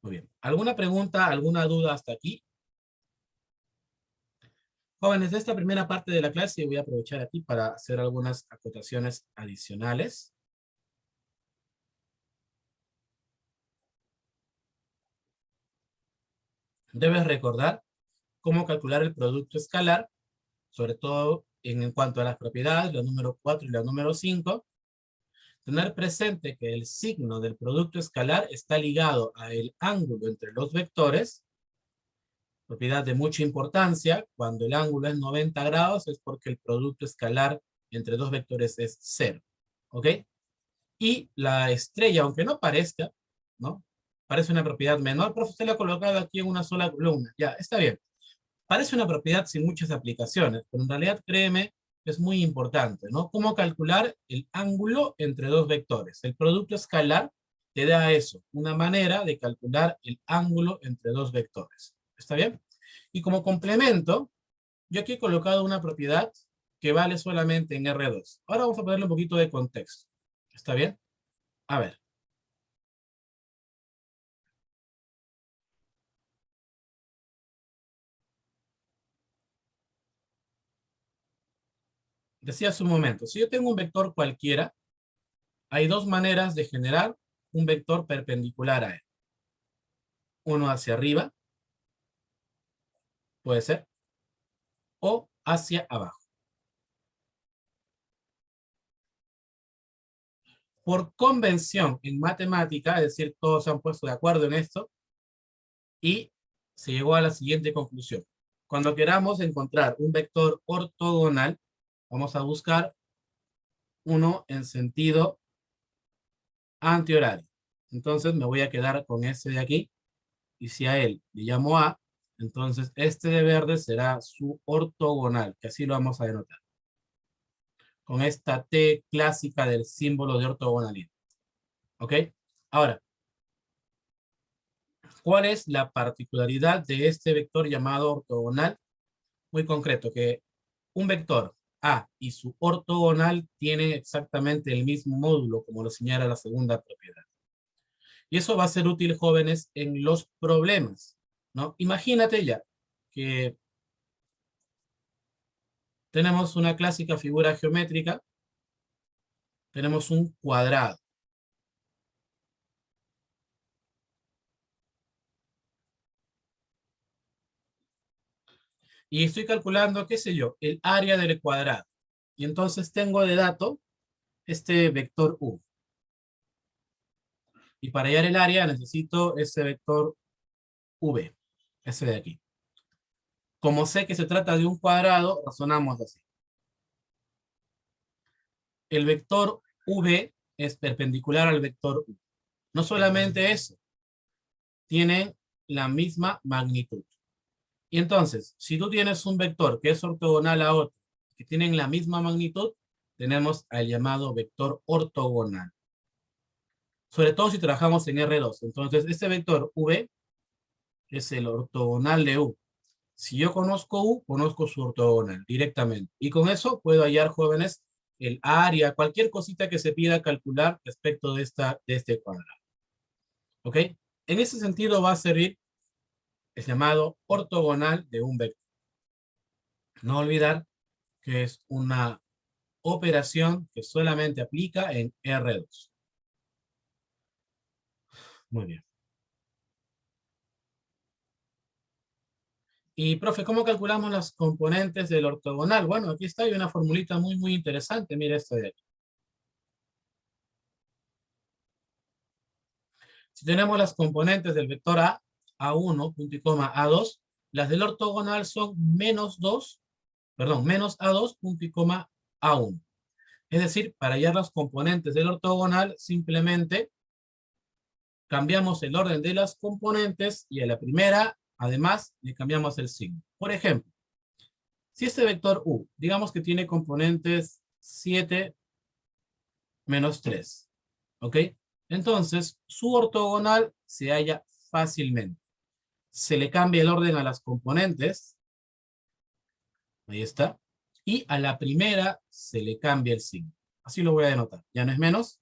Muy bien. ¿Alguna pregunta, alguna duda hasta aquí? Jóvenes, de esta primera parte de la clase voy a aprovechar aquí para hacer algunas acotaciones adicionales. Debes recordar cómo calcular el producto escalar, sobre todo en cuanto a las propiedades, la número 4 y la número 5. Tener presente que el signo del producto escalar está ligado al ángulo entre los vectores, propiedad de mucha importancia. Cuando el ángulo es 90 grados es porque el producto escalar entre dos vectores es 0. ¿Ok? Y la estrella, aunque no parezca, ¿no? Parece una propiedad menor, pero usted la ha colocado aquí en una sola columna. Ya, está bien. Parece una propiedad sin muchas aplicaciones, pero en realidad, créeme, es muy importante, ¿no? ¿Cómo calcular el ángulo entre dos vectores? El producto escalar te da eso, una manera de calcular el ángulo entre dos vectores. ¿Está bien? Y como complemento, yo aquí he colocado una propiedad que vale solamente en R2. Ahora vamos a ponerle un poquito de contexto. ¿Está bien? A ver. Decía hace un momento, si yo tengo un vector cualquiera, hay dos maneras de generar un vector perpendicular a él. Uno hacia arriba, puede ser, o hacia abajo. Por convención en matemática, es decir, todos se han puesto de acuerdo en esto, y se llegó a la siguiente conclusión. Cuando queramos encontrar un vector ortogonal, vamos a buscar uno en sentido antihorario. Entonces me voy a quedar con este de aquí, y si a él le llamo A, entonces este de verde será su ortogonal, que así lo vamos a denotar, con esta T clásica del símbolo de ortogonalidad. ¿Ok? Ahora, ¿cuál es la particularidad de este vector llamado ortogonal? Muy concreto, que un vector A y su ortogonal tienen exactamente el mismo módulo, como lo señala la segunda propiedad. Y eso va a ser útil, jóvenes, en los problemas, ¿no? Imagínate ya que tenemos una clásica figura geométrica, tenemos un cuadrado. Y estoy calculando, qué sé yo, el área del cuadrado. Y entonces tengo de dato este vector U. Y para hallar el área necesito ese vector V, ese de aquí. Como sé que se trata de un cuadrado, razonamos así. El vector V es perpendicular al vector U. No solamente eso, tienen la misma magnitud. Y entonces, si tú tienes un vector que es ortogonal a otro, que tienen la misma magnitud, tenemos al llamado vector ortogonal. Sobre todo si trabajamos en R2. Entonces, este vector V es el ortogonal de U. Si yo conozco U, conozco su ortogonal directamente. Y con eso puedo hallar, jóvenes, el área, cualquier cosita que se pida calcular respecto de este cuadrado. ¿Ok? En ese sentido va a servir el llamado ortogonal de un vector. No olvidar que es una operación que solamente aplica en R2. Muy bien. Y, profe, ¿cómo calculamos las componentes del ortogonal? Bueno, aquí está, hay una formulita muy, muy interesante. Mira esta de aquí. Si tenemos las componentes del vector A, A1, punto y coma, A2, las del ortogonal son menos A2, punto y coma, A1. Es decir, para hallar las componentes del ortogonal, simplemente cambiamos el orden de las componentes y a la primera, además, le cambiamos el signo. Por ejemplo, si este vector U, digamos que tiene componentes 7 menos 3, ¿ok? Entonces, su ortogonal se halla fácilmente. Se le cambia el orden a las componentes, ahí está, y a la primera se le cambia el signo. Así lo voy a denotar. Ya no es menos,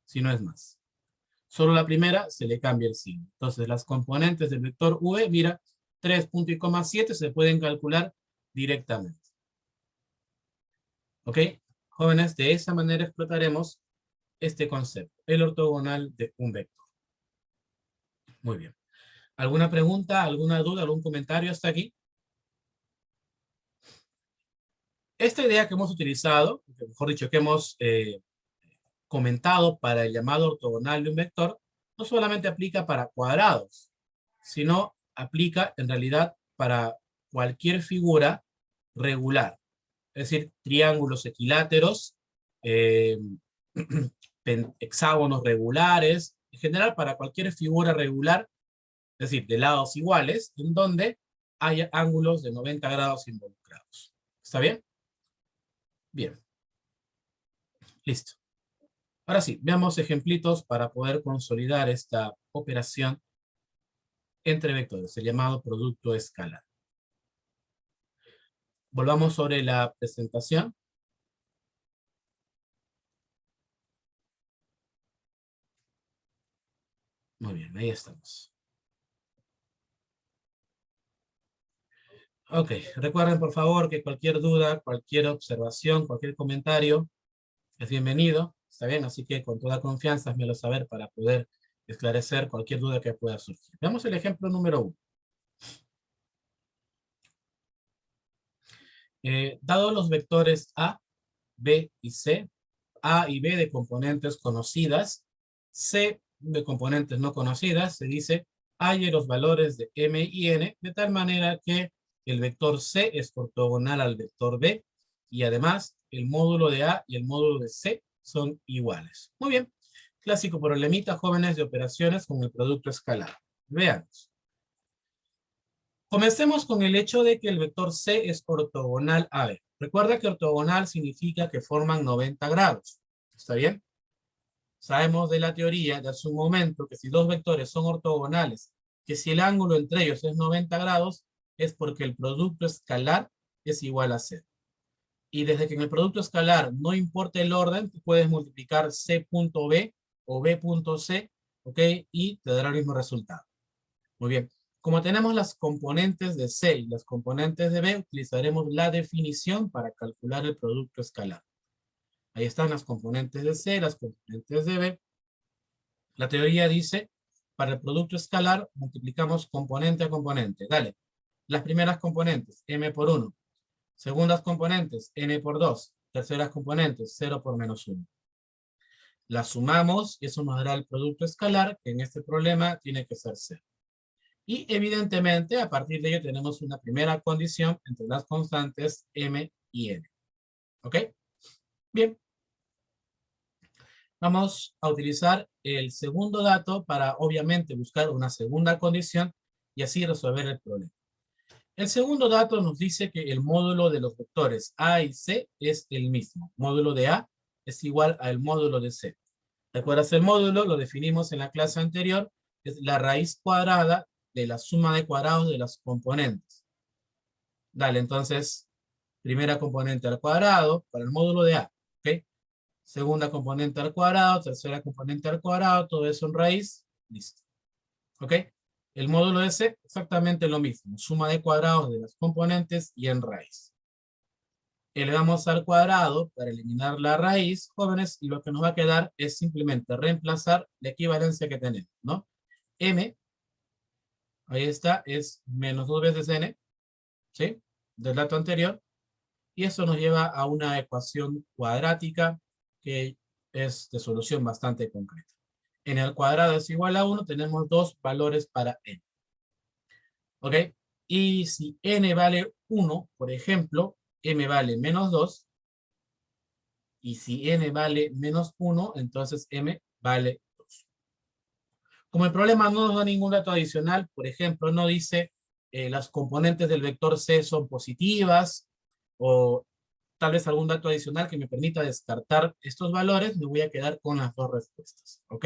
sino es más. Solo la primera se le cambia el signo. Entonces, las componentes del vector V, mira, 3,7 se pueden calcular directamente. ¿Ok? Jóvenes, de esa manera explotaremos este concepto, el ortogonal de un vector. Muy bien. ¿Alguna pregunta, alguna duda, algún comentario hasta aquí? Esta idea que hemos utilizado, mejor dicho, que hemos comentado para el llamado ortogonal de un vector, no solamente aplica para cuadrados, sino aplica en realidad para cualquier figura regular. Es decir, triángulos equiláteros, eh, hexágonos regulares, en general para cualquier figura regular, es decir, de lados iguales, en donde haya ángulos de 90 grados involucrados. ¿Está bien? Bien. Listo. Ahora sí, veamos ejemplitos para poder consolidar esta operación entre vectores, el llamado producto escalar. Volvamos sobre la presentación. Muy bien, ahí estamos. Ok, recuerden por favor que cualquier duda, cualquier observación, cualquier comentario es bienvenido. Está bien, así que con toda confianza házmelo saber para poder esclarecer cualquier duda que pueda surgir. Veamos el ejemplo número 1. Dado los vectores A, B y C, A y B de componentes conocidas, C de componentes no conocidas, se dice halle los valores de M y N de tal manera que el vector C es ortogonal al vector B y además el módulo de A y el módulo de C son iguales. Muy bien. Clásico problemita, jóvenes, de operaciones con el producto escalar. Veamos. Comencemos con el hecho de que el vector C es ortogonal a B. Recuerda que ortogonal significa que forman 90 grados. ¿Está bien? Sabemos de la teoría de hace un momento que si dos vectores son ortogonales, que si el ángulo entre ellos es 90 grados, es porque el producto escalar es igual a C. Y desde que en el producto escalar no importa el orden, tú puedes multiplicar C.B o B.C, ¿ok? Y te dará el mismo resultado. Muy bien. Como tenemos las componentes de C y las componentes de B, utilizaremos la definición para calcular el producto escalar. Ahí están las componentes de C, las componentes de B. La teoría dice, para el producto escalar, multiplicamos componente a componente. Dale. Las primeras componentes, m por 1. Segundas componentes, n por 2. Terceras componentes, 0 por menos 1. Las sumamos y eso nos dará el producto escalar, que en este problema tiene que ser 0. Y evidentemente, a partir de ello tenemos una primera condición entre las constantes m y n. ¿Ok? Bien. Vamos a utilizar el segundo dato para, obviamente, buscar una segunda condición y así resolver el problema. El segundo dato nos dice que el módulo de los vectores A y C es el mismo. Módulo de A es igual al módulo de C. ¿Recuerdas el módulo? Lo definimos en la clase anterior. Es la raíz cuadrada de la suma de cuadrados de las componentes. Dale, entonces, primera componente al cuadrado para el módulo de A. ¿Ok? Segunda componente al cuadrado, tercera componente al cuadrado, todo eso en raíz. Listo. ¿Ok? El módulo de C, exactamente lo mismo. Suma de cuadrados de las componentes y en raíz. Elevamos al cuadrado para eliminar la raíz, jóvenes, y lo que nos va a quedar es simplemente reemplazar la equivalencia que tenemos, ¿no? M, ahí está, es menos 2 veces N, ¿sí? Del dato anterior. Y eso nos lleva a una ecuación cuadrática que es de solución bastante concreta. N al cuadrado es igual a 1, tenemos dos valores para N. ¿Ok? Y si N vale 1, por ejemplo, M vale menos 2, y si N vale menos 1, entonces M vale 2. Como el problema no nos da ningún dato adicional, por ejemplo, no dice las componentes del vector C son positivas, o tal vez algún dato adicional que me permita descartar estos valores, me voy a quedar con las dos respuestas, ¿ok?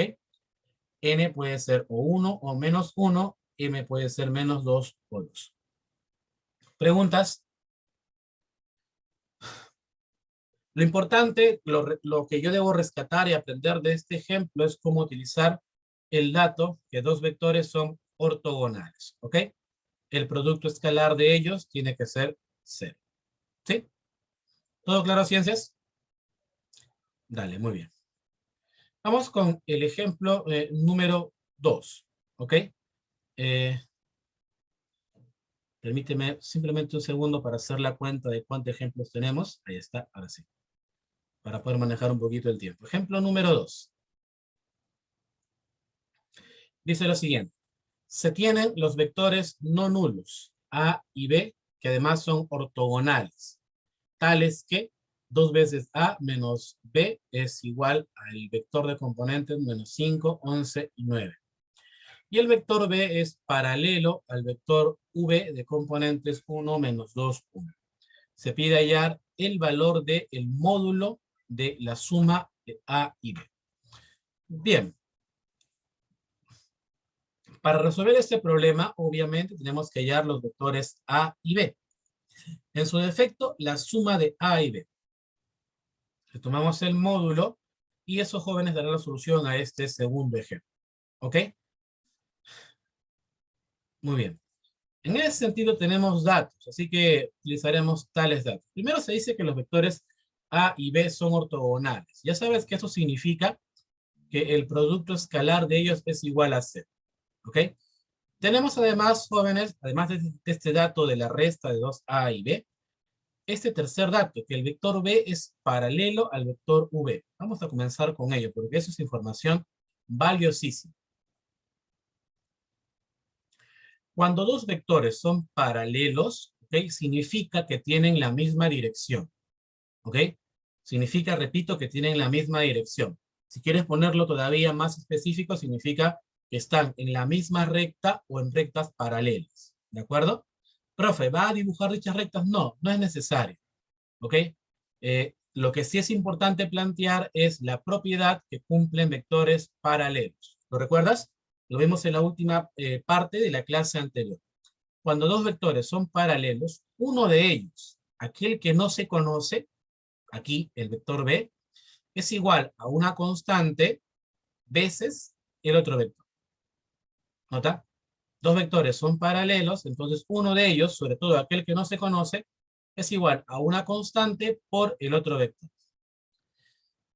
N puede ser o 1 o menos 1, M puede ser menos 2 o 2. ¿Preguntas? Lo importante, lo que yo debo rescatar y aprender de este ejemplo es cómo utilizar el dato que dos vectores son ortogonales, ¿ok? El producto escalar de ellos tiene que ser 0. ¿Sí? ¿Todo claro, ciencias? Dale, muy bien. Vamos con el ejemplo número 2, ¿ok? Permíteme simplemente un segundo para hacer la cuenta de cuántos ejemplos tenemos. Ahí está, ahora sí. Para poder manejar un poquito el tiempo. Ejemplo número 2. Dice lo siguiente. Se tienen los vectores no nulos, A y B, que además son ortogonales, tales que 2 veces A menos B es igual al vector de componentes menos 5, 11 y 9. Y el vector B es paralelo al vector V de componentes 1 menos 2, 1. Se pide hallar el valor del módulo de la suma de A y B. Bien. Para resolver este problema, obviamente, tenemos que hallar los vectores A y B. En su defecto, la suma de A y B. Le tomamos el módulo y eso, jóvenes, dará la solución a este segundo ejemplo. ¿Ok? Muy bien. En ese sentido tenemos datos, así que utilizaremos tales datos. Primero se dice que los vectores A y B son ortogonales. Ya sabes que eso significa que el producto escalar de ellos es igual a 0. ¿Ok? Tenemos además, jóvenes, además de este dato de la resta de 2A y B, este tercer dato, que el vector B es paralelo al vector V. Vamos a comenzar con ello, porque eso es información valiosísima. Cuando dos vectores son paralelos, ¿ok? Significa que tienen la misma dirección. ¿Ok? Significa, repito, que tienen la misma dirección. Si quieres ponerlo todavía más específico, significa que están en la misma recta o en rectas paralelas. ¿De acuerdo? Profe, ¿va a dibujar dichas rectas? No, no es necesario. ¿Ok? Lo que sí es importante plantear es la propiedad que cumplen vectores paralelos. ¿Lo recuerdas? Lo vimos en la última parte de la clase anterior. Cuando dos vectores son paralelos, uno de ellos, aquel que no se conoce, aquí el vector B, es igual a una constante veces el otro vector. ¿Nota? Dos vectores son paralelos, entonces uno de ellos, sobre todo aquel que no se conoce, es igual a una constante por el otro vector.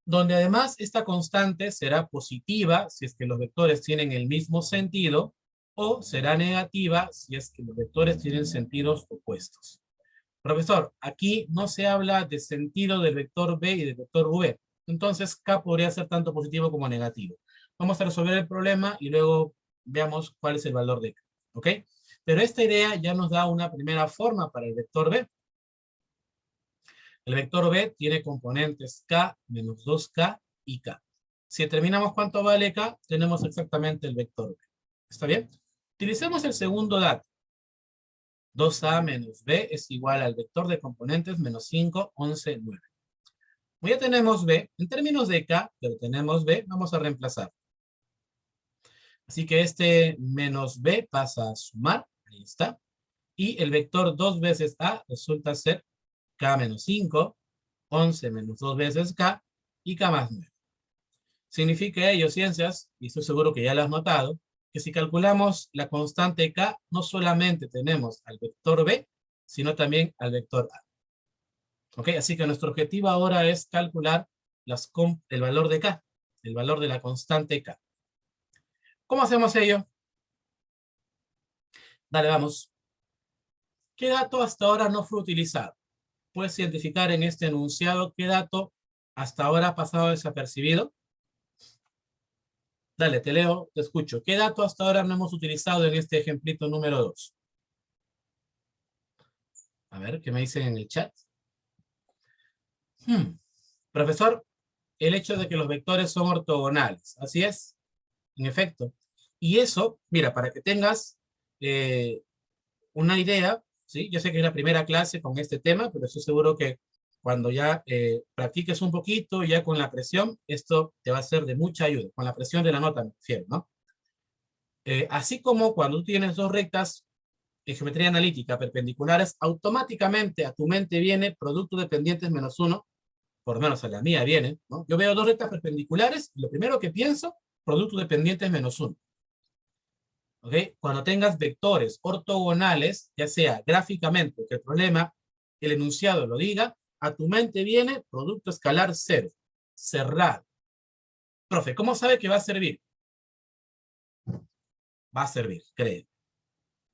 Donde además esta constante será positiva si es que los vectores tienen el mismo sentido, o será negativa si es que los vectores tienen sentidos opuestos. Profesor, aquí no se habla de sentido del vector B y del vector V. Entonces, K podría ser tanto positivo como negativo. Vamos a resolver el problema y luego veamos cuál es el valor de K. ¿Ok? Pero esta idea ya nos da una primera forma para el vector B. El vector B tiene componentes K menos 2K y K. Si determinamos cuánto vale K, tenemos exactamente el vector B. ¿Está bien? Utilicemos el segundo dato. 2A menos B es igual al vector de componentes menos 5, 11, 9. Como ya tenemos B, en términos de K, pero tenemos B, vamos a reemplazar. Así que este menos B pasa a sumar, ahí está. Y el vector 2 veces A resulta ser K menos 5, 11 menos 2 veces K y K más 9. Significa ello, ciencias, y estoy seguro que ya lo has notado, que si calculamos la constante K, no solamente tenemos al vector B, sino también al vector A. ¿Ok? Así que nuestro objetivo ahora es calcular el valor de K, el valor de la constante K. ¿Cómo hacemos ello? Dale, vamos. ¿Qué dato hasta ahora no fue utilizado? ¿Puedes identificar en este enunciado qué dato hasta ahora ha pasado desapercibido? Dale, te leo, te escucho. ¿Qué dato hasta ahora no hemos utilizado en este ejemplito número 2? A ver, ¿qué me dicen en el chat? Profesor, el hecho de que los vectores son ortogonales. Así es, en efecto. Y eso, mira, para que tengas una idea, ¿sí? Yo sé que es la primera clase con este tema, pero estoy seguro que cuando ya practiques un poquito, ya con la presión, esto te va a ser de mucha ayuda. Con la presión de la nota, me refiero, ¿no? Así como cuando tú tienes dos rectas en geometría analítica perpendiculares, automáticamente a tu mente viene producto de pendientes menos 1, por lo menos a la mía viene, ¿no? Yo veo dos rectas perpendiculares y lo primero que pienso, producto de pendientes menos 1. ¿Ok? Cuando tengas vectores ortogonales, ya sea gráficamente, que el problema, el enunciado lo diga, a tu mente viene producto escalar 0, cerrado. Profe, ¿cómo sabe que va a servir? Va a servir, cree.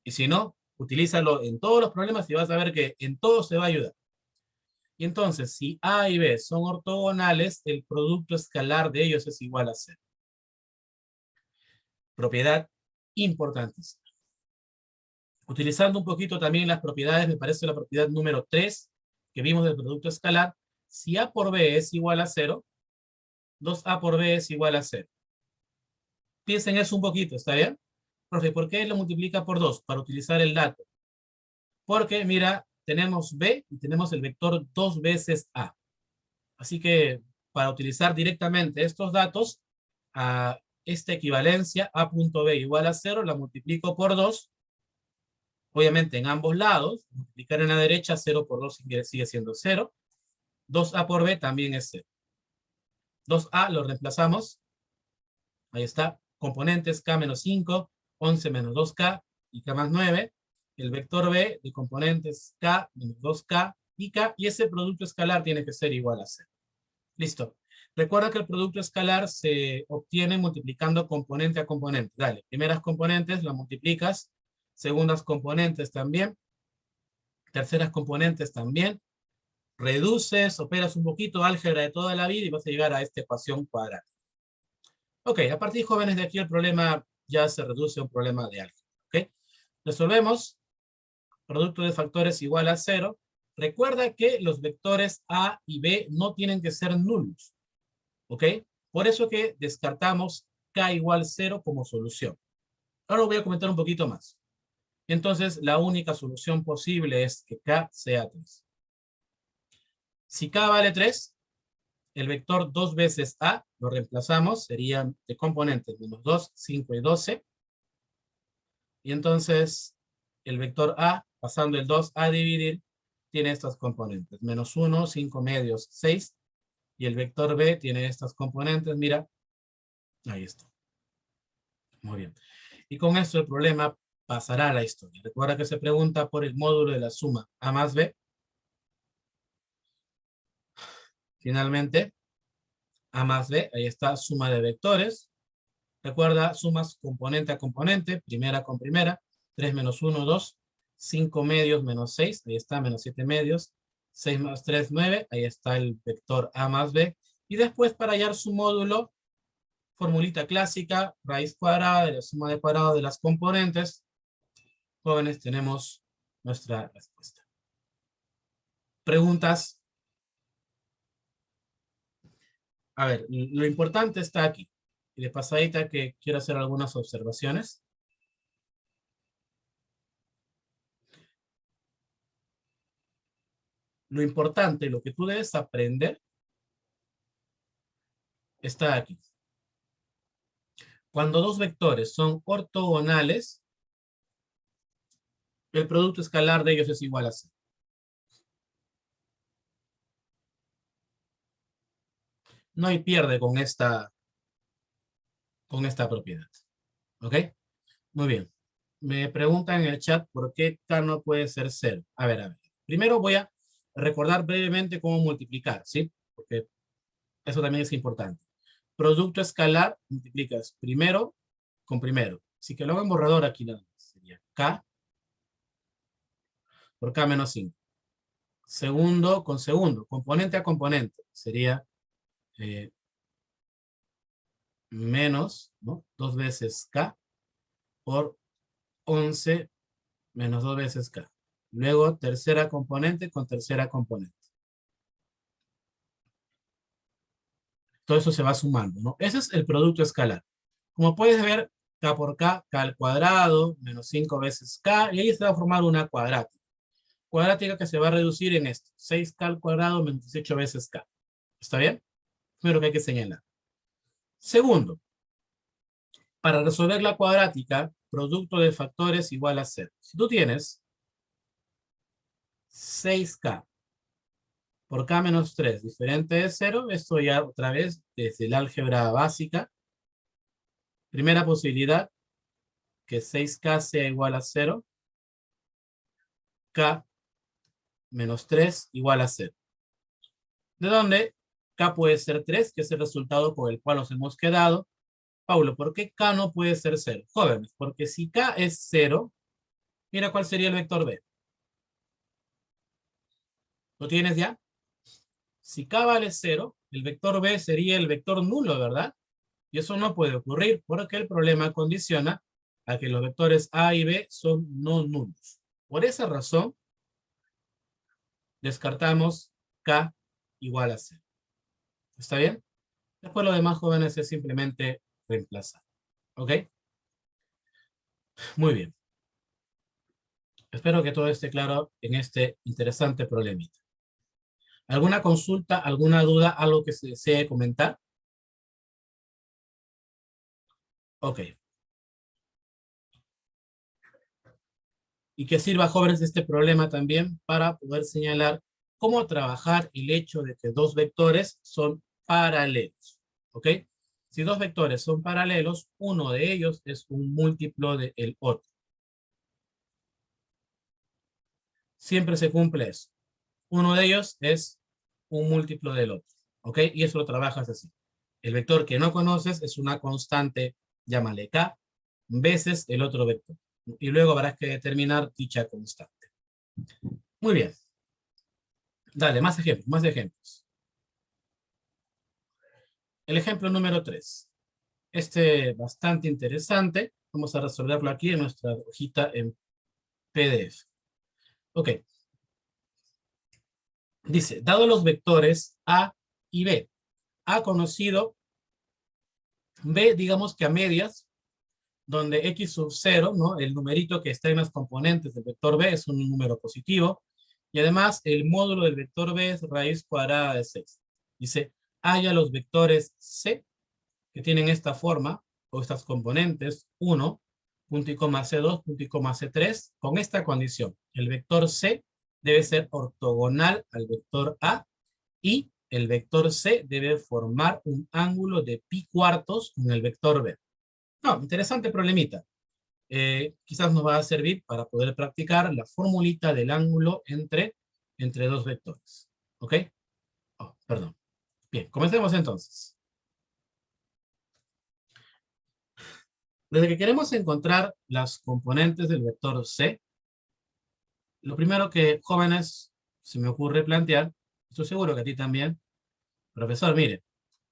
Y si no, utilízalo en todos los problemas y vas a ver que en todo se va a ayudar. Y entonces, si A y B son ortogonales, el producto escalar de ellos es igual a 0. Propiedad importantísima. Utilizando un poquito también las propiedades, me parece la propiedad número 3 que vimos del producto escalar, si A por B es igual a 0, 2A por B es igual a 0. Piensen eso un poquito, ¿está bien? Profe, ¿por qué lo multiplica por 2? Para utilizar el dato. Porque, mira, tenemos B y tenemos el vector 2 veces A. Así que, para utilizar directamente estos datos, a esta equivalencia, A punto B igual a 0, la multiplico por 2. Obviamente, en ambos lados, multiplicar en la derecha, 0 por 2 sigue siendo 0. 2A por B también es 0. 2A lo reemplazamos. Ahí está. Componentes K menos 5, 11 menos 2K y K más 9. El vector B de componentes K menos 2K y K. Y ese producto escalar tiene que ser igual a 0. Listo. Recuerda que el producto escalar se obtiene multiplicando componente a componente. Dale, primeras componentes las multiplicas, segundas componentes también, terceras componentes también. Reduces, operas un poquito álgebra de toda la vida y vas a llegar a esta ecuación cuadrada. Ok, a partir, jóvenes, de aquí el problema ya se reduce a un problema de álgebra. Ok, resolvemos. Producto de factores igual a 0. Recuerda que los vectores A y B no tienen que ser nulos. ¿Ok? Por eso que descartamos K igual 0 como solución. Ahora lo voy a comentar un poquito más. Entonces, la única solución posible es que K sea 3. Si K vale 3, el vector 2 veces A lo reemplazamos, serían de componentes menos 2, 5 y 12. Y entonces, el vector A, pasando el 2 a dividir, tiene estas componentes. Menos 1, 5 medios, 6. Y el vector B tiene estas componentes, mira, ahí está. Muy bien. Y con esto el problema pasará a la historia. Recuerda que se pregunta por el módulo de la suma A más B. Finalmente, A más B, ahí está, suma de vectores. Recuerda, sumas componente a componente, primera con primera. 3 menos 1, 2. 5 medios menos 6, ahí está, menos 7 medios. 6 más 3, 9, ahí está el vector A más B. Y después, para hallar su módulo, formulita clásica, raíz cuadrada de la suma de cuadrado de las componentes. Jóvenes, tenemos nuestra respuesta. ¿Preguntas? A ver, lo importante está aquí. Y de pasadita que quiero hacer algunas observaciones. Lo importante, lo que tú debes aprender, está aquí. Cuando dos vectores son ortogonales, el producto escalar de ellos es igual a 0. No hay pierde con esta propiedad. ¿Ok? Muy bien. Me preguntan en el chat por qué K no puede ser 0. A ver, a ver. Primero voy a recordar brevemente cómo multiplicar, ¿sí? Porque eso también es importante. Producto escalar, multiplicas primero con primero. Así que lo hago en borrador aquí nada más. Sería K por K menos 5. Segundo con segundo, componente a componente. Sería menos, ¿no? 2 veces K por 11 menos 2 veces K. Luego, tercera componente con tercera componente. Todo eso se va sumando, ¿no? Ese es el producto escalar. Como puedes ver, K por K, K al cuadrado, menos 5 veces K, y ahí se va a formar una cuadrática. Cuadrática que se va a reducir en esto. 6K al cuadrado menos 18 veces K. ¿Está bien? Primero que hay que señalar. Segundo, para resolver la cuadrática, producto de factores igual a 0. Si tú tienes 6K por K menos 3 diferente de 0, esto ya otra vez desde el álgebra básica. Primera posibilidad, que 6K sea igual a 0. K menos 3 igual a 0. ¿De dónde? K puede ser 3, que es el resultado con el cual nos hemos quedado. Paulo, ¿por qué K no puede ser 0? Jóvenes, porque si K es 0, mira cuál sería el vector B. ¿Lo tienes ya? Si K vale 0, el vector B sería el vector nulo, ¿verdad? Y eso no puede ocurrir porque el problema condiciona a que los vectores A y B son no nulos. Por esa razón, descartamos K igual a 0. ¿Está bien? Después lo demás, jóvenes, es simplemente reemplazar. ¿Ok? Muy bien. Espero que todo esté claro en este interesante problemita. ¿Alguna consulta, alguna duda, algo que se desee comentar? Ok. Y que sirva, jóvenes, este problema también para poder señalar cómo trabajar el hecho de que dos vectores son paralelos. ¿Ok? Si dos vectores son paralelos, uno de ellos es un múltiplo del otro. Siempre se cumple eso. Uno de ellos es un múltiplo del otro. ¿Ok? Y eso lo trabajas así. El vector que no conoces es una constante, llámale k, veces el otro vector. Y luego habrás que determinar dicha constante. Muy bien. Dale, más ejemplos, más ejemplos. El ejemplo número 3. Este bastante interesante. Vamos a resolverlo aquí en nuestra hojita en PDF. Ok. Dice, dado los vectores A y B, A conocido, B digamos que a medias, donde x sub 0, ¿no? El numerito que está en las componentes del vector B es un número positivo, y además el módulo del vector B es raíz cuadrada de 6. Dice, haya los vectores C, que tienen esta forma, o estas componentes, 1, punto y coma C2, punto y coma C3, con esta condición. El vector C debe ser ortogonal al vector A, y el vector C debe formar un ángulo de pi cuartos con el vector B. No, interesante problemita. Quizás nos va a servir para poder practicar la formulita del ángulo entre dos vectores. ¿Ok? Oh, perdón. Bien, comencemos entonces. Desde que queremos encontrar las componentes del vector C, lo primero que, jóvenes, se me ocurre plantear, estoy seguro que a ti también, profesor, mire,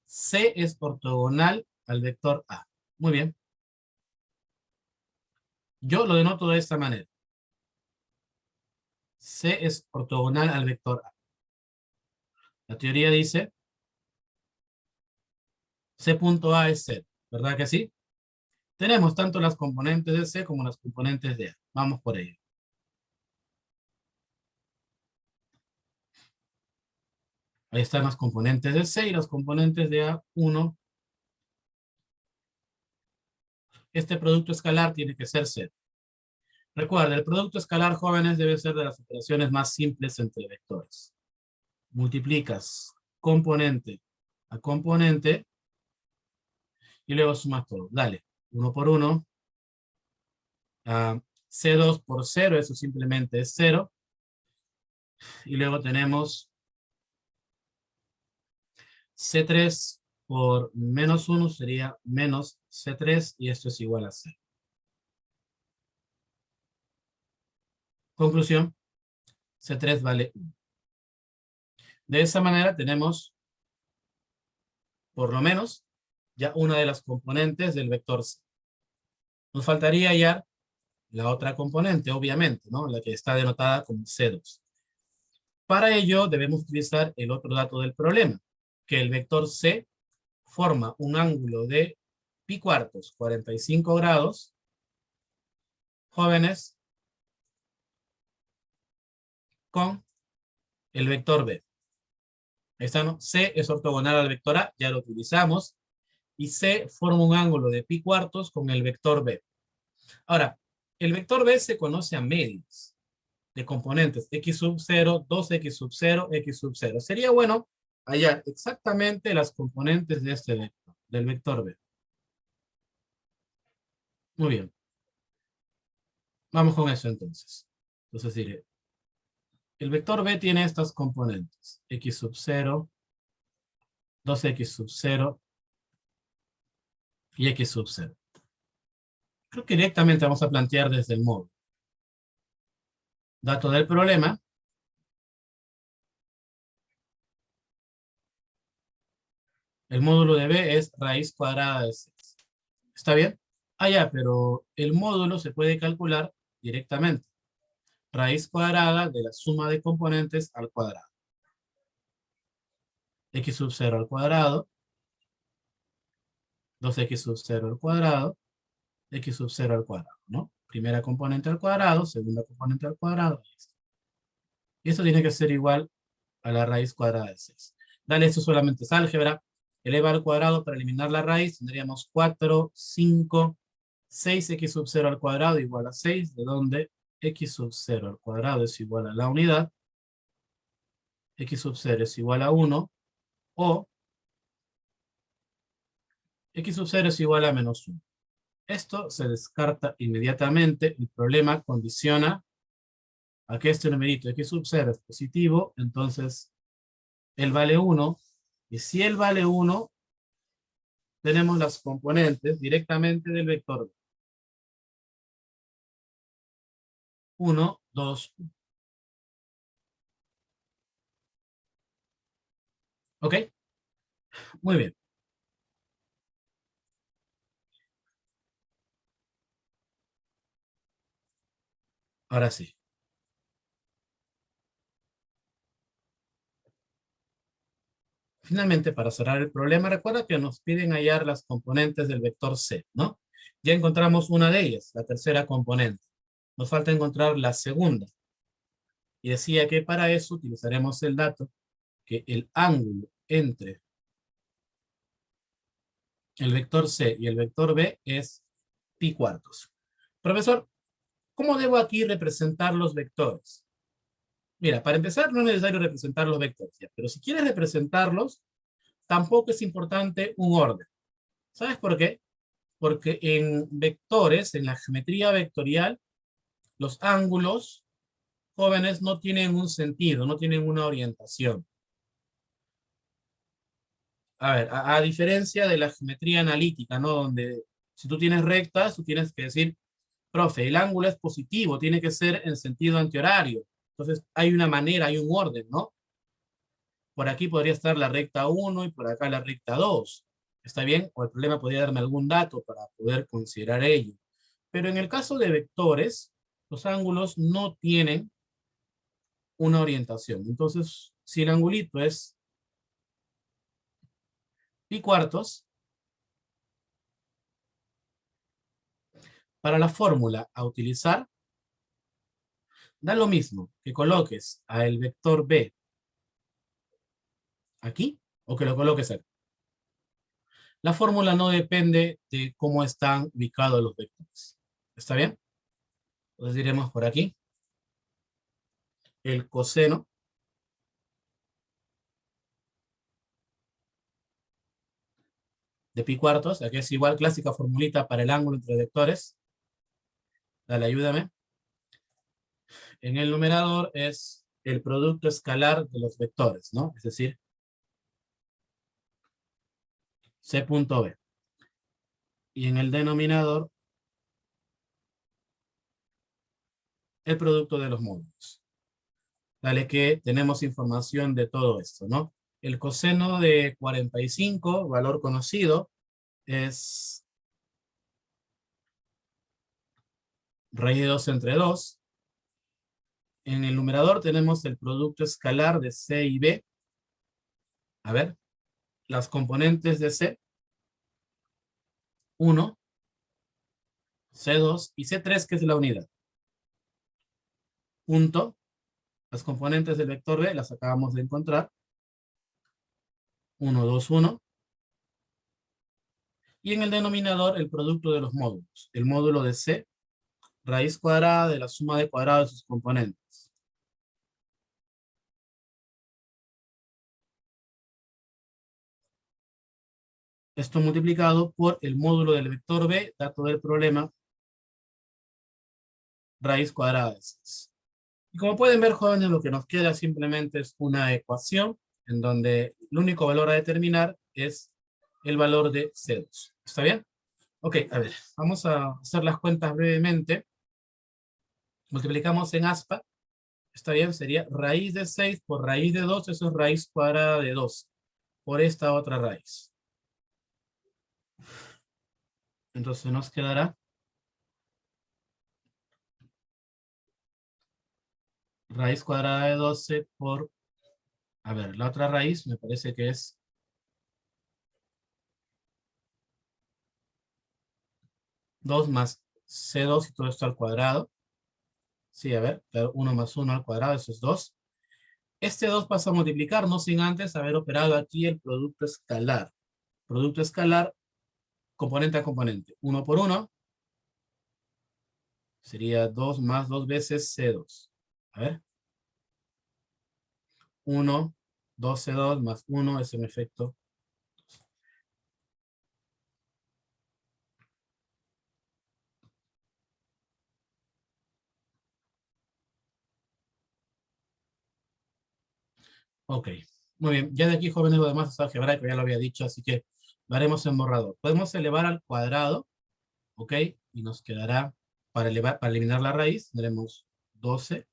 C es ortogonal al vector A. Muy bien. Yo lo denoto de esta manera. C es ortogonal al vector A. La teoría dice C punto A es 0, ¿verdad que sí? Tenemos tanto las componentes de C como las componentes de A. Vamos por ello. Ahí están las componentes de C y las componentes de A. 1. Este producto escalar tiene que ser 0. Recuerda, el producto escalar, jóvenes, debe ser de las operaciones más simples entre vectores. Multiplicas componente a componente y luego sumas todo. Dale, 1 por 1. C2 por 0, eso simplemente es 0. Y luego tenemos C3 por menos 1 sería menos C3 y esto es igual a 0. Conclusión, C3 vale 1. De esa manera tenemos, por lo menos, ya una de las componentes del vector C. Nos faltaría hallar la otra componente, obviamente, ¿no? La que está denotada como C2. Para ello debemos utilizar el otro dato del problema, que el vector C forma un ángulo de pi cuartos, 45 grados, jóvenes, con el vector B. Esta, ¿no? C es ortogonal al vector A, ya lo utilizamos, y C forma un ángulo de pi cuartos con el vector B. Ahora, el vector B se conoce a medias de componentes, x sub 0, 2x sub 0, x sub 0. Sería bueno hallar exactamente las componentes de este vector, del vector B. Muy bien. Vamos con eso entonces. Entonces diré, el vector B tiene estas componentes, x sub 0, 2x sub 0 y x sub 0. Creo que directamente vamos a plantear desde el módulo. Dato del problema. El módulo de B es raíz cuadrada de 6. ¿Está bien? Ah, ya, pero el módulo se puede calcular directamente. Raíz cuadrada de la suma de componentes al cuadrado. X sub 0 al cuadrado. 2x sub 0 al cuadrado. x sub 0 al cuadrado, ¿no? Primera componente al cuadrado, segunda componente al cuadrado. Y esto tiene que ser igual a la raíz cuadrada de 6. Dale, esto solamente es álgebra. Eleva al cuadrado para eliminar la raíz. Tendríamos 4, 5, 6x sub 0 al cuadrado igual a 6, de donde x sub 0 al cuadrado es igual a la unidad. X sub 0 es igual a 1. O x sub 0 es igual a menos 1. Esto se descarta inmediatamente. El problema condiciona a que este numerito x sub 0 es positivo, entonces él vale 1. Y si él vale 1, tenemos las componentes directamente del vector 1, 2, 1. ¿Ok? Muy bien. Ahora sí. Finalmente, para cerrar el problema, recuerda que nos piden hallar las componentes del vector C, ¿no? Ya encontramos una de ellas, la tercera componente. Nos falta encontrar la segunda. Y decía que para eso utilizaremos el dato que el ángulo entre el vector C y el vector B es pi cuartos. Profesor, ¿cómo debo aquí representar los vectores? Mira, para empezar no es necesario representar los vectores, ¿ya? Pero si quieres representarlos, tampoco es importante un orden. ¿Sabes por qué? Porque en vectores, en la geometría vectorial, los ángulos jóvenes no tienen un sentido, no tienen una orientación. A ver, a diferencia de la geometría analítica, ¿no? Donde si tú tienes rectas, tú tienes que decir, profe, el ángulo es positivo, tiene que ser en sentido antihorario. Entonces hay una manera, hay un orden, ¿no? Por aquí podría estar la recta 1 y por acá la recta 2. ¿Está bien? O el problema podría darme algún dato para poder considerar ello. Pero en el caso de vectores, los ángulos no tienen una orientación. Entonces, si el angulito es pi cuartos, para la fórmula a utilizar, da lo mismo que coloques a el vector B aquí o que lo coloques aquí. La fórmula no depende de cómo están ubicados los vectores. ¿Está bien? Entonces diremos por aquí, el coseno de pi cuartos, aquí es igual, clásica formulita para el ángulo entre vectores. Dale, ayúdame. En el numerador es el producto escalar de los vectores, ¿no? Es decir, C punto B. Y en el denominador, el producto de los módulos. Dale que tenemos información de todo esto, ¿no? El coseno de 45, valor conocido, es raíz de 2 entre 2. En el numerador tenemos el producto escalar de C y B. A ver, las componentes de C, 1, C2 y C3, que es la unidad. Punto. Las componentes del vector B las acabamos de encontrar. 1, 2, 1. Y en el denominador, el producto de los módulos. El módulo de C, raíz cuadrada de la suma de cuadrados de sus componentes. Esto multiplicado por el módulo del vector B, dato del problema, raíz cuadrada de 6. Y como pueden ver, jóvenes, lo que nos queda simplemente es una ecuación en donde el único valor a determinar es el valor de C2. ¿Está bien? Ok, a ver, vamos a hacer las cuentas brevemente. Multiplicamos en aspa. Está bien, sería raíz de 6 por raíz de 2, eso es raíz cuadrada de 2, por esta otra raíz. Entonces nos quedará raíz cuadrada de 12 por, a ver, la otra raíz me parece que es 2 más C2 y todo esto al cuadrado. Sí, a ver, claro, 1 más 1 al cuadrado, eso es 2. Este 2 pasa a multiplicar, no sin antes haber operado aquí el producto escalar. Producto escalar, componente a componente. 1 por 1 sería 2 más 2 veces C2. A ver. 1, 2C2 más 1 es en efecto. Ok, muy bien. Ya de aquí, jóvenes, lo demás es algebraico, ya lo había dicho, así que lo haremos en borrador. Podemos elevar al cuadrado, ok, y nos quedará, para eliminar la raíz, tendremos 12.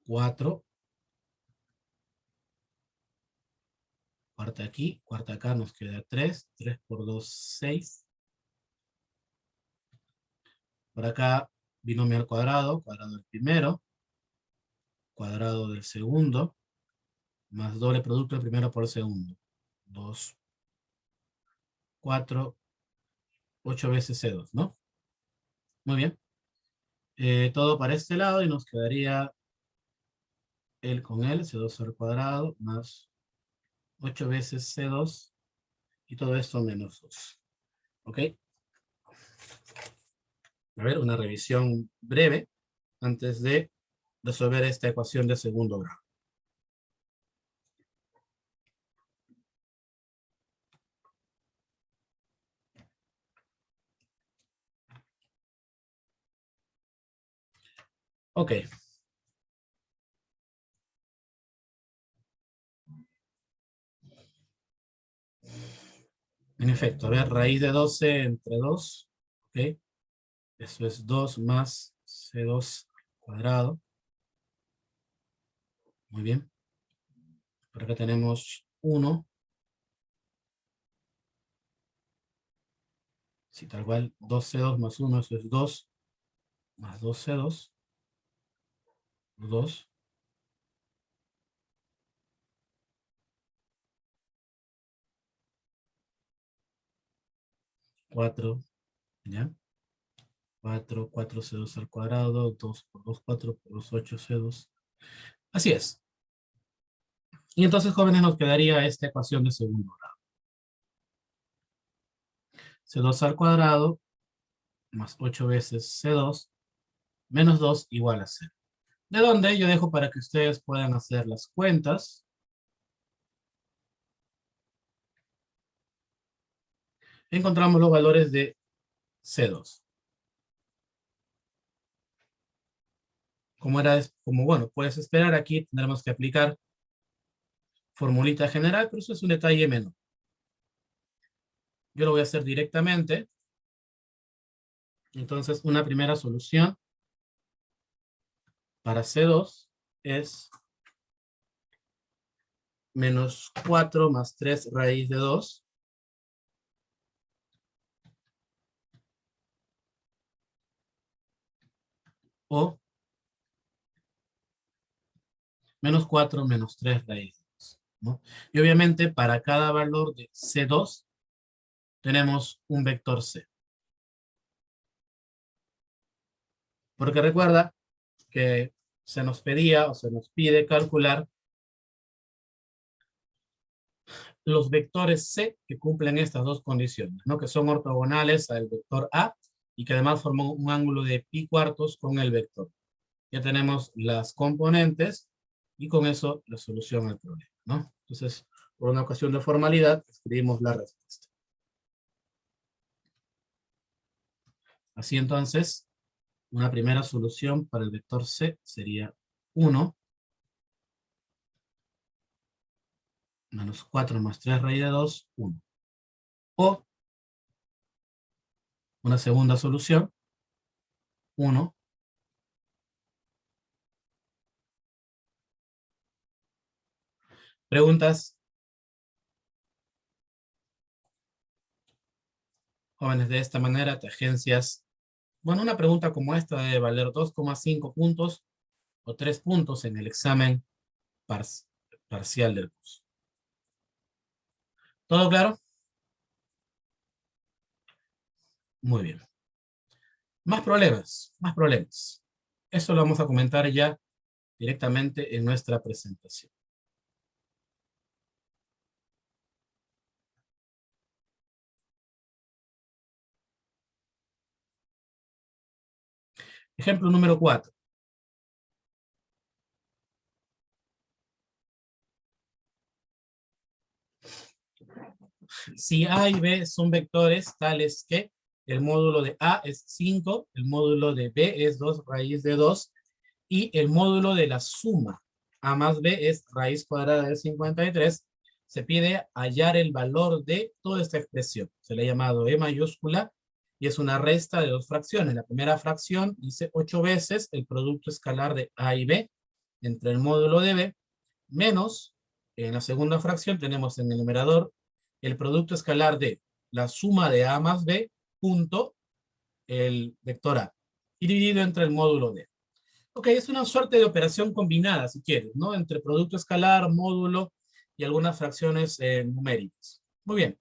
4, cuarta aquí, cuarta acá, nos queda 3. 3 por 2, 6. Por acá, binomio al cuadrado, cuadrado del primero, cuadrado del segundo, más doble producto del primero por el segundo. 2, 4, 8 veces C2, ¿no? Muy bien. Todo para este lado y nos quedaría el con el C2 al cuadrado más 8 veces C2 y todo esto menos 2. ¿Ok? A ver, una revisión breve antes de resolver esta ecuación de segundo grado. Ok. En efecto, a ver, raíz de 12 entre 2. ¿Ok? Eso es 2 más C2 cuadrado. Muy bien. Por acá tenemos 1. Si tal cual, 2C2 más 1, eso es 2 más 2C2. 2. 4. ¿Ya? 4, 4C2 al cuadrado, 2 por 2, 4 por 2, 8C2. Así es. Y entonces, jóvenes, nos quedaría esta ecuación de segundo grado. C2 al cuadrado más 8 veces C2 menos 2 igual a 0. ¿De dónde? Yo dejo para que ustedes puedan hacer las cuentas. Encontramos los valores de C2. Como bueno, puedes esperar, aquí tendremos que aplicar formulita general, pero eso es un detalle menor. Yo lo voy a hacer directamente. Entonces, una primera solución para C2 es menos 4 más 3 raíz de 2. O menos 4 menos 3 raíz de 2, ¿no? Y obviamente para cada valor de C2 tenemos un vector C. Porque recuerda que se nos pedía o se nos pide calcular los vectores C que cumplen estas dos condiciones, ¿no? Que son ortogonales al vector A y que además forman un ángulo de pi cuartos con el vector. Ya tenemos las componentes y con eso la solución al problema, ¿no? Entonces, por una cuestión de formalidad, escribimos la respuesta. Así entonces, una primera solución para el vector C sería 1 menos 4 más 3 raíz de 2, 1. O una segunda solución, 1 preguntas, jóvenes, de esta manera te agencias. Bueno, una pregunta como esta debe valer 2,5 puntos o 3 puntos en el examen parcial del curso. ¿Todo claro? Muy bien. Más problemas, más problemas. Eso lo vamos a comentar ya directamente en nuestra presentación. Ejemplo número 4. Si A y B son vectores tales que el módulo de A es 5, el módulo de B es 2 raíz de 2, y el módulo de la suma A más B es raíz cuadrada de 53, se pide hallar el valor de toda esta expresión. Se le ha llamado E mayúscula y es una resta de dos fracciones. La primera fracción dice 8 veces el producto escalar de A y B entre el módulo de B, menos, en la segunda fracción tenemos en el numerador el producto escalar de la suma de A más B punto el vector A, y dividido entre el módulo D. Ok, es una suerte de operación combinada, si quieres, ¿no? Entre producto escalar, módulo y algunas fracciones numéricas. Muy bien.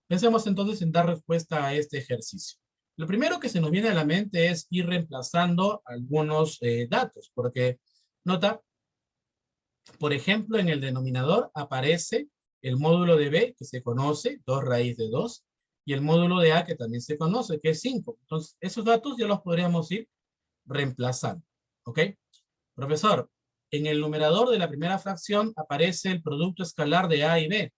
Pensemos entonces en dar respuesta a este ejercicio. Lo primero que se nos viene a la mente es ir reemplazando algunos datos, porque nota, por ejemplo, en el denominador aparece el módulo de B, que se conoce, 2 raíz de 2, y el módulo de A, que también se conoce, que es 5. Entonces, esos datos ya los podríamos ir reemplazando. ¿Ok? Profesor, en el numerador de la primera fracción aparece el producto escalar de A y B.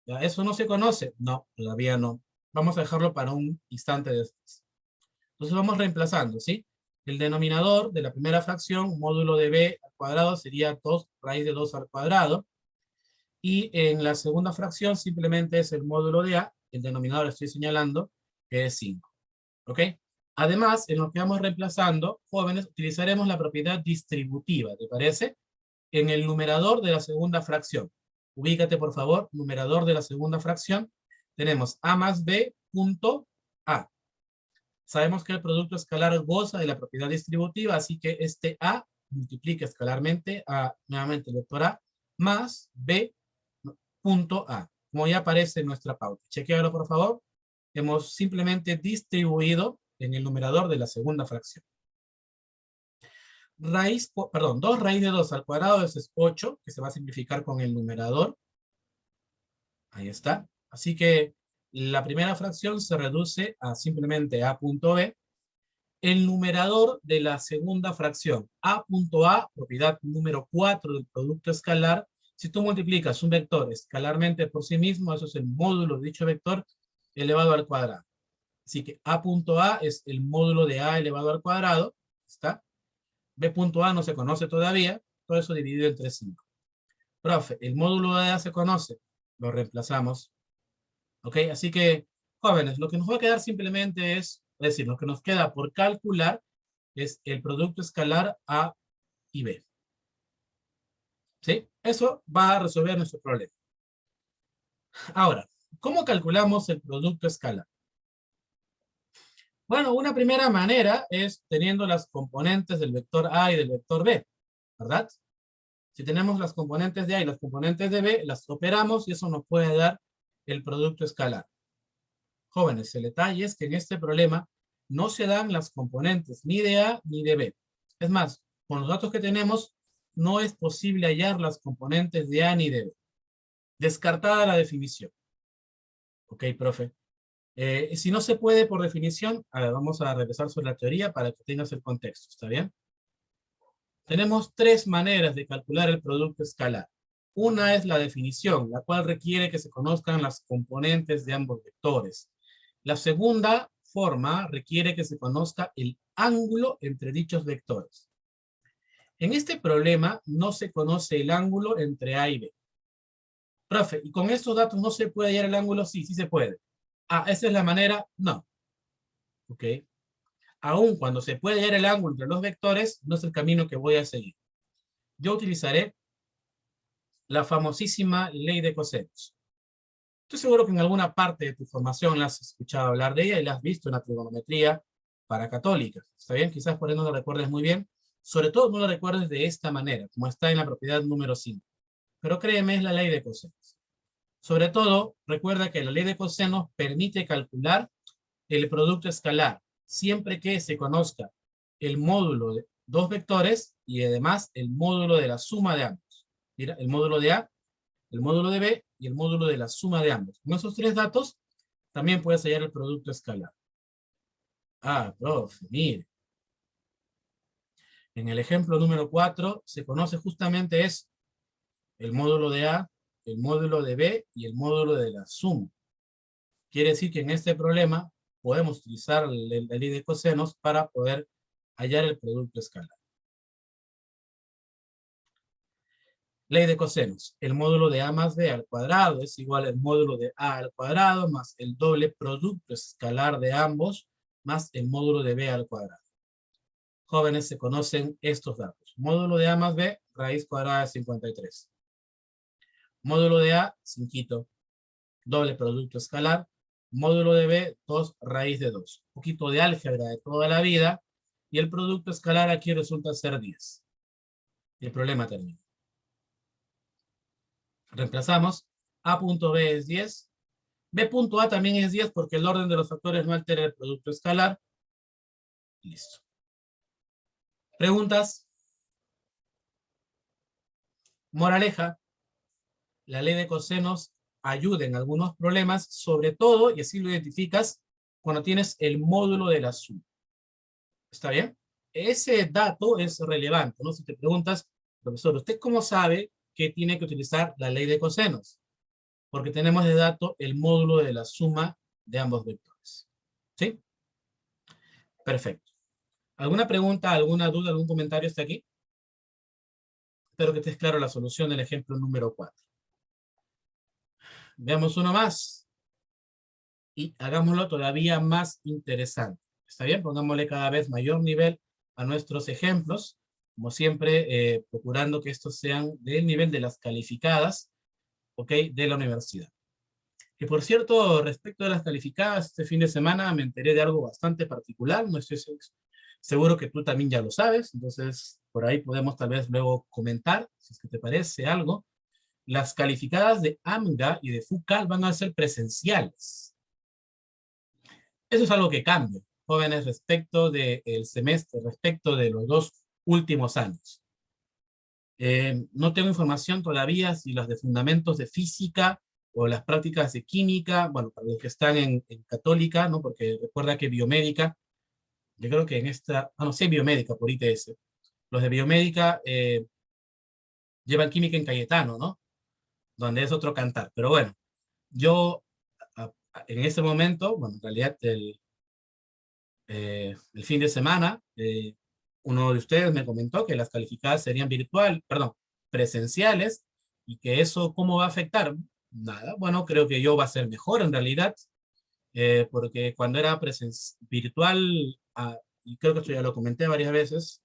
¿Ya? ¿Eso no se conoce? No, todavía no. Vamos a dejarlo para un instante después. Entonces vamos reemplazando, ¿sí? El denominador de la primera fracción, módulo de B al cuadrado, sería 2 raíz de 2 al cuadrado. Y en la segunda fracción simplemente es el módulo de A, el denominador estoy señalando, que es 5. ¿Ok? Además, en lo que vamos reemplazando, jóvenes, utilizaremos la propiedad distributiva, ¿te parece? En el numerador de la segunda fracción. Ubícate, por favor, numerador de la segunda fracción. Tenemos A más B punto A. Sabemos que el producto escalar goza de la propiedad distributiva, así que este A multiplica escalarmente a, nuevamente, el vector A, más B punto A, como ya aparece en nuestra pauta. Chequéalo, por favor. Hemos simplemente distribuido en el numerador de la segunda fracción. Raíz, perdón, 2 raíz de 2 al cuadrado, eso es 8, que se va a simplificar con el numerador. Ahí está. Así que la primera fracción se reduce a simplemente A punto B. El numerador de la segunda fracción, A punto A, propiedad número 4 del producto escalar. Si tú multiplicas un vector escalarmente por sí mismo, eso es el módulo de dicho vector elevado al cuadrado. Así que A punto A es el módulo de A elevado al cuadrado. ¿Está? B punto A no se conoce todavía. Todo eso dividido entre 5. Profe, el módulo de A se conoce. Lo reemplazamos. ¿Ok? Así que, jóvenes, lo que nos va a quedar simplemente es decir, lo que nos queda por calcular es el producto escalar A y B. ¿Sí? Eso va a resolver nuestro problema. Ahora, ¿cómo calculamos el producto escalar? Bueno, una primera manera es teniendo las componentes del vector A y del vector B, ¿verdad? Si tenemos las componentes de A y las componentes de B, las operamos y eso nos puede dar el producto escalar. Jóvenes, el detalle es que en este problema no se dan las componentes ni de A ni de B. Es más, con los datos que tenemos, no es posible hallar las componentes de A ni de B. Descartada la definición. Ok, profe. Si no se puede por definición, a ver, vamos a regresar sobre la teoría para que tengas el contexto, ¿está bien? Tenemos tres maneras de calcular el producto escalar. Una es la definición, la cual requiere que se conozcan las componentes de ambos vectores. La segunda forma requiere que se conozca el ángulo entre dichos vectores. En este problema no se conoce el ángulo entre A y B. Profe, ¿y con estos datos no se puede hallar el ángulo? Sí, sí se puede. Ah, ¿esa es la manera? No. Ok. Aún cuando se puede hallar el ángulo entre los vectores, no es el camino que voy a seguir. Yo utilizaré la famosísima ley de cosenos. Estoy seguro que en alguna parte de tu formación la has escuchado hablar de ella y la has visto en la trigonometría para católicas. ¿Está bien? Quizás por eso no lo recuerdes muy bien. Sobre todo no lo recuerdes de esta manera, como está en la propiedad número 5. pero créeme, es la ley de cosenos. Sobre todo, recuerda que la ley de cosenos permite calcular el producto escalar, siempre que se conozca el módulo de dos vectores y además el módulo de la suma de ambos. Mira, el módulo de A, el módulo de B y el módulo de la suma de ambos. Con esos tres datos, también puedes hallar el producto escalar. Ah, profe, mire. En el ejemplo número 4 se conoce justamente eso. El módulo de A, el módulo de B y el módulo de la suma. Quiere decir que en este problema podemos utilizar la ley de cosenos para poder hallar el producto escalar. Ley de cosenos. El módulo de A más B al cuadrado es igual al módulo de A al cuadrado más el doble producto escalar de ambos más el módulo de B al cuadrado. Jóvenes, se conocen estos datos. Módulo de A más B, raíz cuadrada de 53. Módulo de A, 5. Doble producto escalar. Módulo de B, 2 raíz de 2. Un poquito de álgebra de toda la vida. Y el producto escalar aquí resulta ser 10. Y el problema termina. Reemplazamos. A.B es 10. B.A también es 10 porque el orden de los factores no altera el producto escalar. Listo. ¿Preguntas? Moraleja. La ley de cosenos ayuda en algunos problemas, sobre todo, y así lo identificas, cuando tienes el módulo de la suma. ¿Está bien? Ese dato es relevante, ¿no? Si te preguntas, profesor, ¿usted cómo sabe que tiene que utilizar la ley de cosenos? Porque tenemos de dato el módulo de la suma de ambos vectores. ¿Sí? Perfecto. ¿Alguna pregunta, alguna duda, algún comentario hasta aquí? Espero que estés claro la solución del ejemplo número 4. Veamos uno más. Y hagámoslo todavía más interesante. ¿Está bien? Pongámosle cada vez mayor nivel a nuestros ejemplos, como siempre, procurando que estos sean del nivel de las calificadas, ¿ok? De la universidad. Que por cierto, respecto de las calificadas, este fin de semana me enteré de algo bastante particular, no estoy seguro que tú también ya lo sabes, entonces por ahí podemos tal vez luego comentar, si es que te parece algo. Las calificadas de AMGA y de FUCAL van a ser presenciales. Eso es algo que cambia, jóvenes, respecto del semestre, respecto de los 2 últimos años. No tengo información todavía si las de fundamentos de física o las prácticas de química, bueno, para los que están en católica, ¿no? Porque recuerda que biomédica, yo creo que en esta, no sé, biomédica por ITS, los de biomédica llevan química en Cayetano, ¿no? Donde es otro cantar. Pero bueno, yo en ese momento, bueno, en realidad el fin de semana, uno de ustedes me comentó que las calificadas serían presenciales, y que eso, ¿cómo va a afectar? Nada, bueno, creo que yo va a ser mejor en realidad, porque cuando era virtual, y creo que esto ya lo comenté varias veces,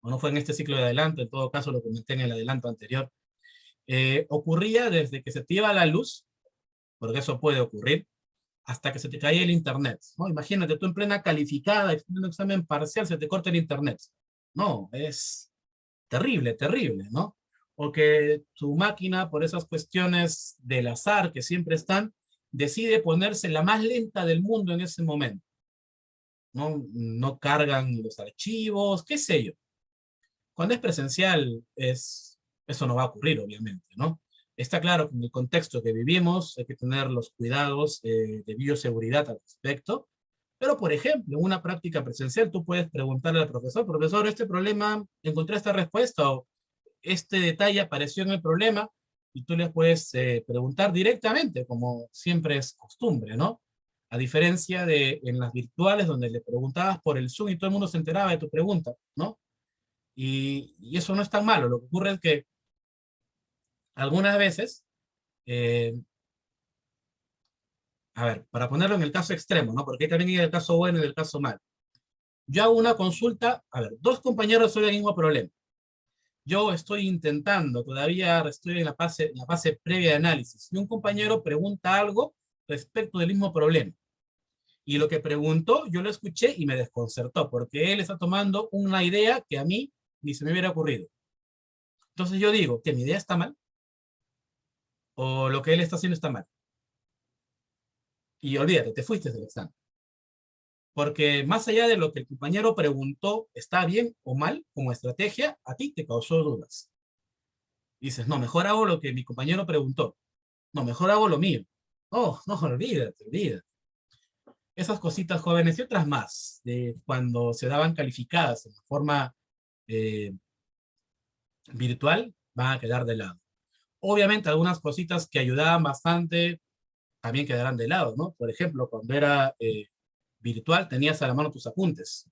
o no fue en este ciclo de adelanto, en todo caso lo comenté en el adelanto anterior, ocurría desde que se te iba la luz, porque eso puede ocurrir, hasta que se te cae el internet, ¿no? Imagínate, tú en plena calificada, en un examen parcial, se te corta el internet. No, es terrible, terrible, ¿no? O que tu máquina, por esas cuestiones del azar que siempre están, decide ponerse la más lenta del mundo en ese momento. No, no cargan los archivos, qué sé yo. Cuando es presencial, eso no va a ocurrir, obviamente, ¿no? Está claro que en el contexto que vivimos hay que tener los cuidados de bioseguridad al respecto, pero, por ejemplo, en una práctica presencial tú puedes preguntarle al profesor, profesor, este problema, encontré esta respuesta, o este detalle apareció en el problema, y tú le puedes preguntar directamente, como siempre es costumbre, ¿no? A diferencia de en las virtuales, donde le preguntabas por el Zoom y todo el mundo se enteraba de tu pregunta, ¿no? Y eso no es tan malo. Lo que ocurre es que algunas veces, eh, a ver, para ponerlo en el caso extremo, ¿no? Porque ahí también hay el caso bueno y el caso malo. Yo hago una consulta, a ver, 2 compañeros sobre el mismo problema. Yo estoy intentando, todavía estoy en la fase previa de análisis, y un compañero pregunta algo respecto del mismo problema. Y lo que preguntó, yo lo escuché y me desconcertó, porque él está tomando una idea que a mí ni se me hubiera ocurrido. Entonces yo digo, ¿que mi idea está mal? o lo que él está haciendo está mal. Y olvídate, te fuiste del examen. Porque más allá de lo que el compañero preguntó, está bien o mal como estrategia, a ti te causó dudas. Dices, no, mejor hago lo que mi compañero preguntó. No, mejor hago lo mío. Oh, no, olvídate, olvídate. Esas cositas jóvenes y otras más, de cuando se daban calificadas en forma eh, virtual, van a quedar de lado. Obviamente algunas cositas que ayudaban bastante también quedarán de lado, ¿no? Por ejemplo, cuando era virtual tenías a la mano tus apuntes,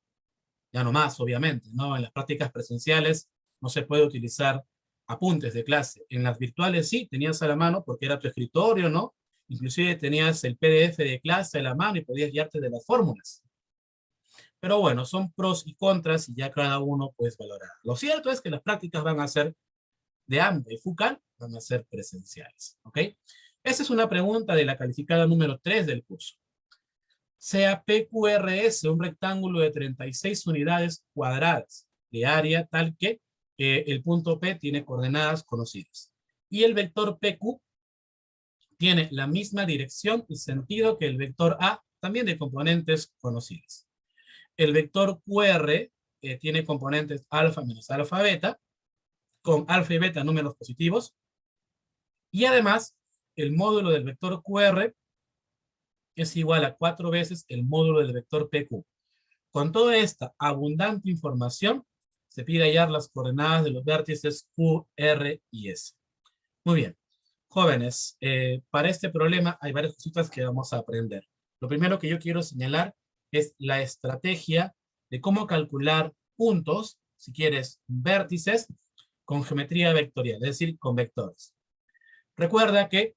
ya no más, obviamente, ¿no? En las prácticas presenciales no se puede utilizar apuntes de clase. En las virtuales sí, tenías a la mano porque era tu escritorio, ¿no? Inclusive tenías el PDF de clase a la mano y podías guiarte de las fórmulas. Pero bueno, son pros y contras y ya cada uno puedes valorar. Lo cierto es que las prácticas van a ser de AMBA y FUCAL, van a ser presenciales, ¿ok? Esa es una pregunta de la calificada número 3 del curso. Sea PQRS un rectángulo de 36 unidades cuadradas de área tal que el punto P tiene coordenadas conocidas. Y el vector PQ tiene la misma dirección y sentido que el vector A, también de componentes conocidos. El vector QR tiene componentes alfa menos alfa beta, con alfa y beta números positivos. Y además, el módulo del vector QR es igual a 4 veces el módulo del vector PQ. Con toda esta abundante información, se pide hallar las coordenadas de los vértices Q, R y S. Muy bien. Jóvenes, para este problema hay varias cositas que vamos a aprender. Lo primero que yo quiero señalar es la estrategia de cómo calcular puntos, si quieres, vértices, con geometría vectorial, es decir, con vectores. Recuerda que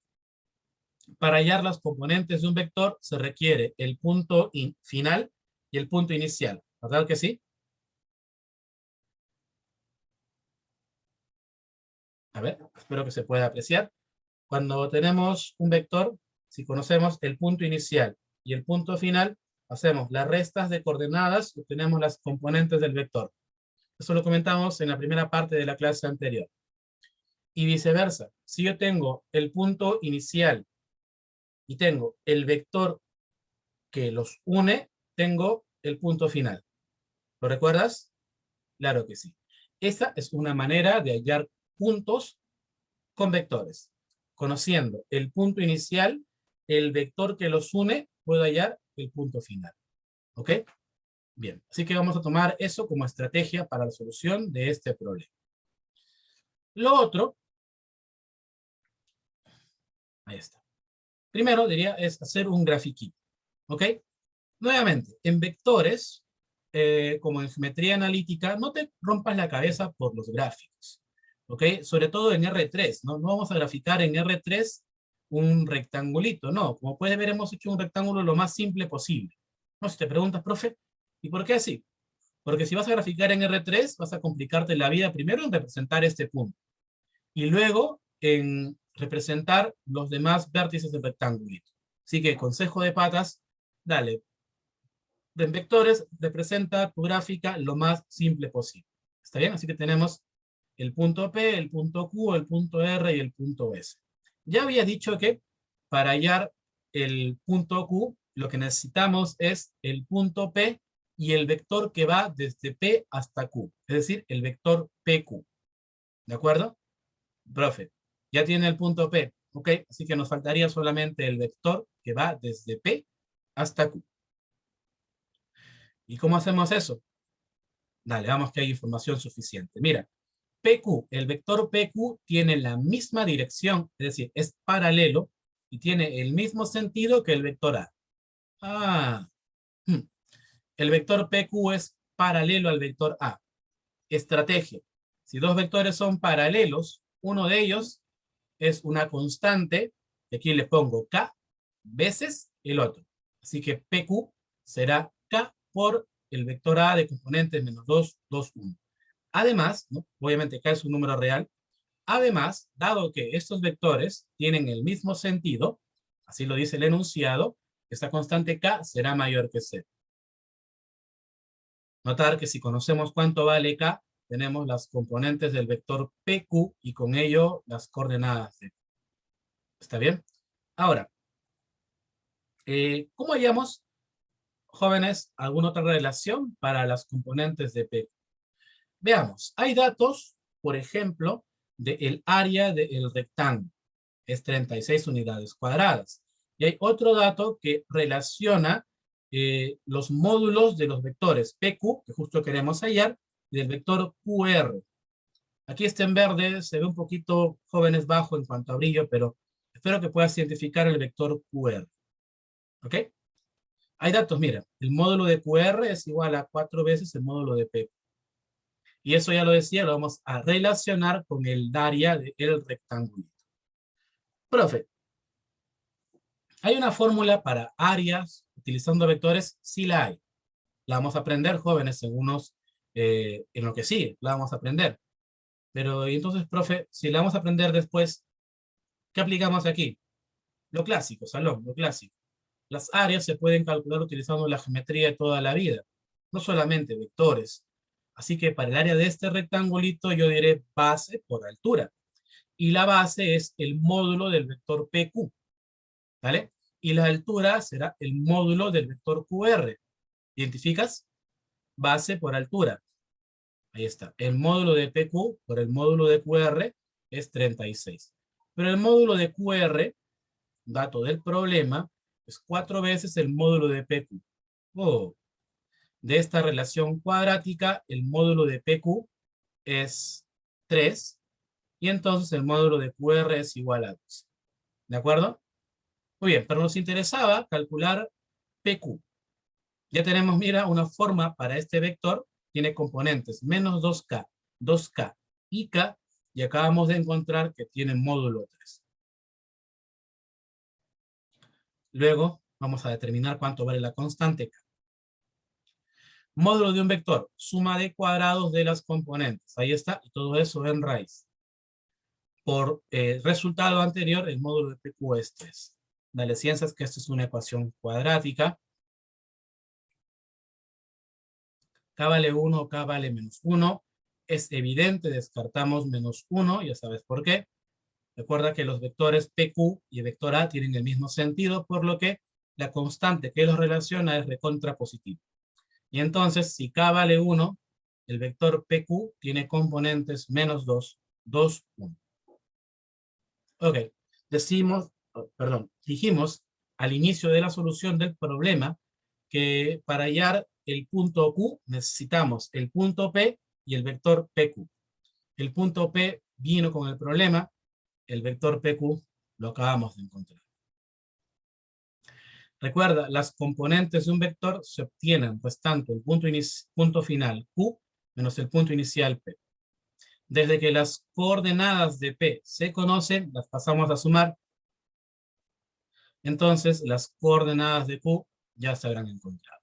para hallar las componentes de un vector se requiere el punto final y el punto inicial. ¿Verdad que sí? A ver, espero que se pueda apreciar. Cuando tenemos un vector, si conocemos el punto inicial y el punto final, hacemos las restas de coordenadas y obtenemos las componentes del vector. Eso lo comentamos en la primera parte de la clase anterior. Y viceversa, si yo tengo el punto inicial y tengo el vector que los une, tengo el punto final. ¿Lo recuerdas? Claro que sí. Esa es una manera de hallar puntos con vectores. Conociendo el punto inicial, el vector que los une, puedo hallar el punto final. ¿Ok? Bien, así que vamos a tomar eso como estrategia para la solución de este problema. Lo otro, ahí está. Primero diría es hacer un grafiquito. ¿Ok? Nuevamente, en vectores, como en geometría analítica, no te rompas la cabeza por los gráficos. ¿Ok? Sobre todo en R3, ¿no? No vamos a graficar en R3 un rectangulito, no. Como puedes ver, hemos hecho un rectángulo lo más simple posible. No, si te preguntas, profe, ¿y por qué así? Porque si vas a graficar en R3, vas a complicarte la vida primero en representar este punto. Y luego en representar los demás vértices del rectangulito. Así que, consejo de patas, dale, en vectores representa tu gráfica lo más simple posible. ¿Está bien? Así que tenemos el punto P, el punto Q, el punto R y el punto S. Ya había dicho que para hallar el punto Q, lo que necesitamos es el punto P y el vector que va desde P hasta Q, es decir, el vector PQ. ¿De acuerdo? Profe, ya tiene el punto P, ¿ok? Así que nos faltaría solamente el vector que va desde P hasta Q. ¿Y cómo hacemos eso? Dale, vamos que hay información suficiente. Mira, PQ, el vector PQ tiene la misma dirección, es decir, es paralelo y tiene el mismo sentido que el vector A. Ah, el vector PQ es paralelo al vector A. Estrategia. Si dos vectores son paralelos, uno de ellos es una constante, y aquí le pongo K, veces el otro. Así que PQ será K por el vector A de componentes menos 2, 2, 1. Además, ¿no? Obviamente K es un número real. Además, dado que estos vectores tienen el mismo sentido, así lo dice el enunciado, esta constante K será mayor que 0. Notar que si conocemos cuánto vale K, tenemos las componentes del vector PQ y con ello las coordenadas de Q. ¿Está bien? Ahora, ¿cómo hallamos, jóvenes, alguna otra relación para las componentes de P? Veamos, hay datos, por ejemplo, del área del rectángulo. Es 36 unidades cuadradas. Y hay otro dato que relaciona los módulos de los vectores PQ, que justo queremos hallar, y del vector QR. Aquí está en verde, se ve un poquito, jóvenes, bajo en cuanto a brillo, pero espero que puedas identificar el vector QR. ¿Ok? Hay datos, mira, el módulo de QR es igual a 4 veces el módulo de PQ. Y eso ya lo decía, lo vamos a relacionar con el área del rectángulo. Profe, ¿hay una fórmula para áreas utilizando vectores? Sí la hay. La vamos a aprender, jóvenes, en lo que sigue, la vamos a aprender. Pero, y entonces, profe, si la vamos a aprender después, ¿qué aplicamos aquí? Lo clásico, salón, lo clásico. Las áreas se pueden calcular utilizando la geometría de toda la vida, no solamente vectores. Así que para el área de este rectangulito yo diré base por altura. Y la base es el módulo del vector PQ, ¿vale? Y la altura será el módulo del vector QR. ¿Identificas? Base por altura. Ahí está. El módulo de PQ por el módulo de QR es 36. Pero el módulo de QR, dato del problema, es 4 veces el módulo de PQ. Oh. De esta relación cuadrática, el módulo de PQ es 3, y entonces el módulo de QR es igual a 2. ¿De acuerdo? Muy bien, pero nos interesaba calcular PQ. Ya tenemos, mira, una forma para este vector. Tiene componentes menos 2K, 2K y K, y acabamos de encontrar que tiene módulo 3. Luego vamos a determinar cuánto vale la constante K. Módulo de un vector, suma de cuadrados de las componentes. Ahí está, y todo eso en raíz. Por resultado anterior, el módulo de PQ es 3. Dale ciencias que esta es una ecuación cuadrática. K vale 1, K vale menos 1. Es evidente, descartamos menos 1, ya sabes por qué. Recuerda que los vectores PQ y vector A tienen el mismo sentido, por lo que la constante que los relaciona es recontra positiva. Y entonces, si K vale 1, el vector PQ tiene componentes menos 2, 2, 1. Ok, dijimos al inicio de la solución del problema que para hallar el punto Q necesitamos el punto P y el vector PQ. El punto P vino con el problema, el vector PQ lo acabamos de encontrar. Recuerda, las componentes de un vector se obtienen restando el punto final Q menos el punto inicial P. Desde que las coordenadas de P se conocen, las pasamos a sumar. Entonces, las coordenadas de Q ya se habrán encontrado.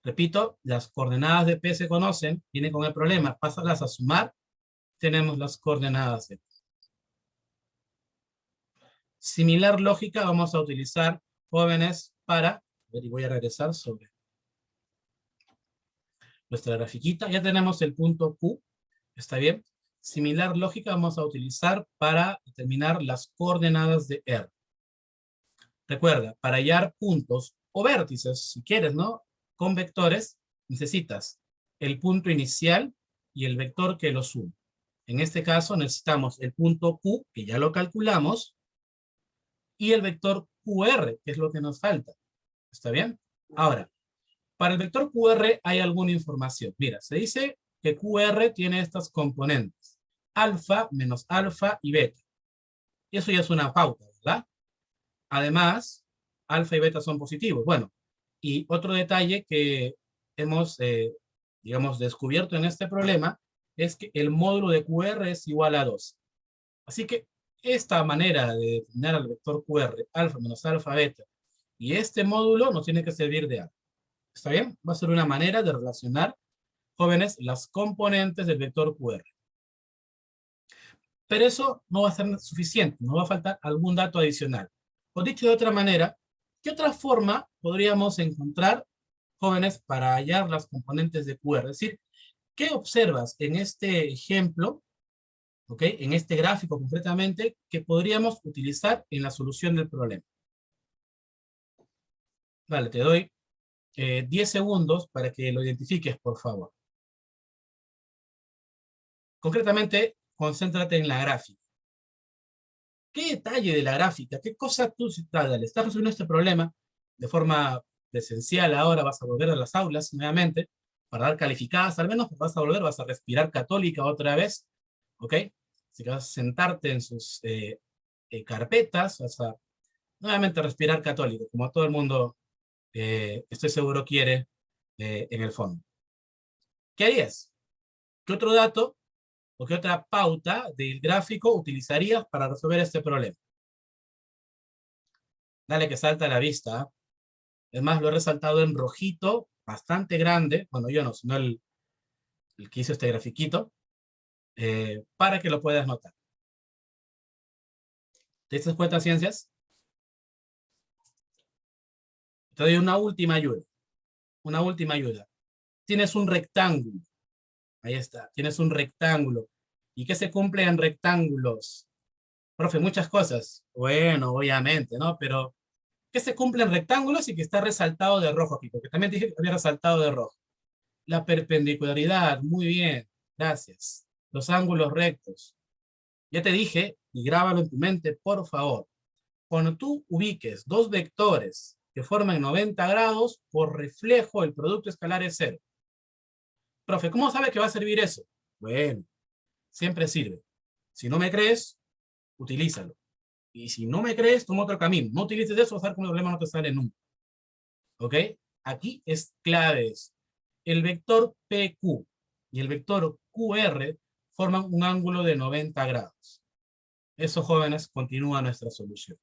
Repito, las coordenadas de P se conocen, viene con el problema, pásalas a sumar, tenemos las coordenadas de P. Similar lógica vamos a utilizar, jóvenes, para, y voy a regresar sobre nuestra grafiquita, ya tenemos el punto Q, ¿está bien? Similar lógica vamos a utilizar para determinar las coordenadas de R. Recuerda, para hallar puntos o vértices, si quieres, ¿no? Con vectores, necesitas el punto inicial y el vector que los une. En este caso necesitamos el punto Q, que ya lo calculamos, y el vector QR, que es lo que nos falta. ¿Está bien? Ahora, para el vector QR hay alguna información. Mira, se dice que QR tiene estas componentes. Alfa menos alfa y beta. Y eso ya es una pauta, ¿verdad? Además, alfa y beta son positivos. Bueno, y otro detalle que hemos, digamos, descubierto en este problema es que el módulo de QR es igual a 2. Así que esta manera de determinar al vector QR, alfa menos alfa, beta, y este módulo nos tiene que servir de algo. ¿Está bien? Va a ser una manera de relacionar, jóvenes, las componentes del vector QR. Pero eso no va a ser suficiente, nos va a faltar algún dato adicional. O dicho de otra manera, ¿qué otra forma podríamos encontrar, jóvenes, para hallar las componentes de QR? Es decir, ¿qué observas en este ejemplo, ¿ok? En este gráfico concretamente, que podríamos utilizar en la solución del problema. Vale, te doy 10 segundos para que lo identifiques, por favor. Concretamente, concéntrate en la gráfica. ¿Qué detalle de la gráfica? ¿Qué cosa tú dale, estás resolviendo este problema de forma presencial ahora? Vas a volver a las aulas nuevamente para dar calificadas, al menos vas a volver, vas a respirar católica otra vez, ¿ok? Así que vas a sentarte en sus carpetas, vas a nuevamente respirar católico, como todo el mundo estoy seguro quiere en el fondo. ¿Qué harías? ¿Qué otro dato o qué otra pauta del gráfico utilizarías para resolver este problema? Dale que salta a la vista. Es más, lo he resaltado en rojito, bastante grande. Bueno, yo no, sino el que hizo este grafiquito, para que lo puedas notar. ¿Te das cuenta, ciencias? Te doy una última ayuda. Una última ayuda. Tienes un rectángulo. Ahí está. Tienes un rectángulo. ¿Y qué se cumple en rectángulos? Profe, muchas cosas. Bueno, obviamente, ¿no? Pero, ¿qué se cumple en rectángulos y que está resaltado de rojo aquí? Porque también dije que había resaltado de rojo. La perpendicularidad, muy bien, gracias. Los ángulos rectos. Ya te dije, y grábalo en tu mente, por favor. Cuando tú ubiques dos vectores que forman 90 grados, por reflejo el producto escalar es cero. Profe, ¿cómo sabe que va a servir eso? Bueno, siempre sirve. Si no me crees, utilízalo. Y si no me crees, toma otro camino. No utilices eso, vas a ver que el problema no te sale nunca. ¿Ok? Aquí es clave eso. El vector PQ y el vector QR forman un ángulo de 90 grados. Eso, jóvenes, continúa nuestra solución.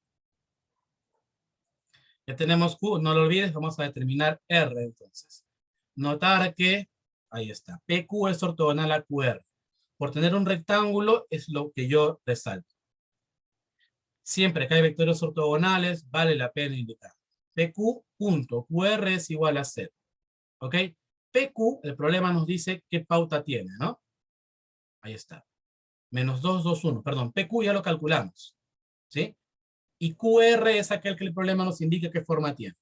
Ya tenemos Q, no lo olvides, vamos a determinar R entonces. Notar que, ahí está, PQ es ortogonal a QR. Por tener un rectángulo es lo que yo resalto. Siempre que hay vectores ortogonales, vale la pena indicar. PQ.QR es igual a 0. ¿Ok? PQ, el problema nos dice qué pauta tiene, ¿no? Ahí está. Menos 2, 2, 1. Perdón, PQ ya lo calculamos. ¿Sí? Y QR es aquel que el problema nos indica qué forma tiene.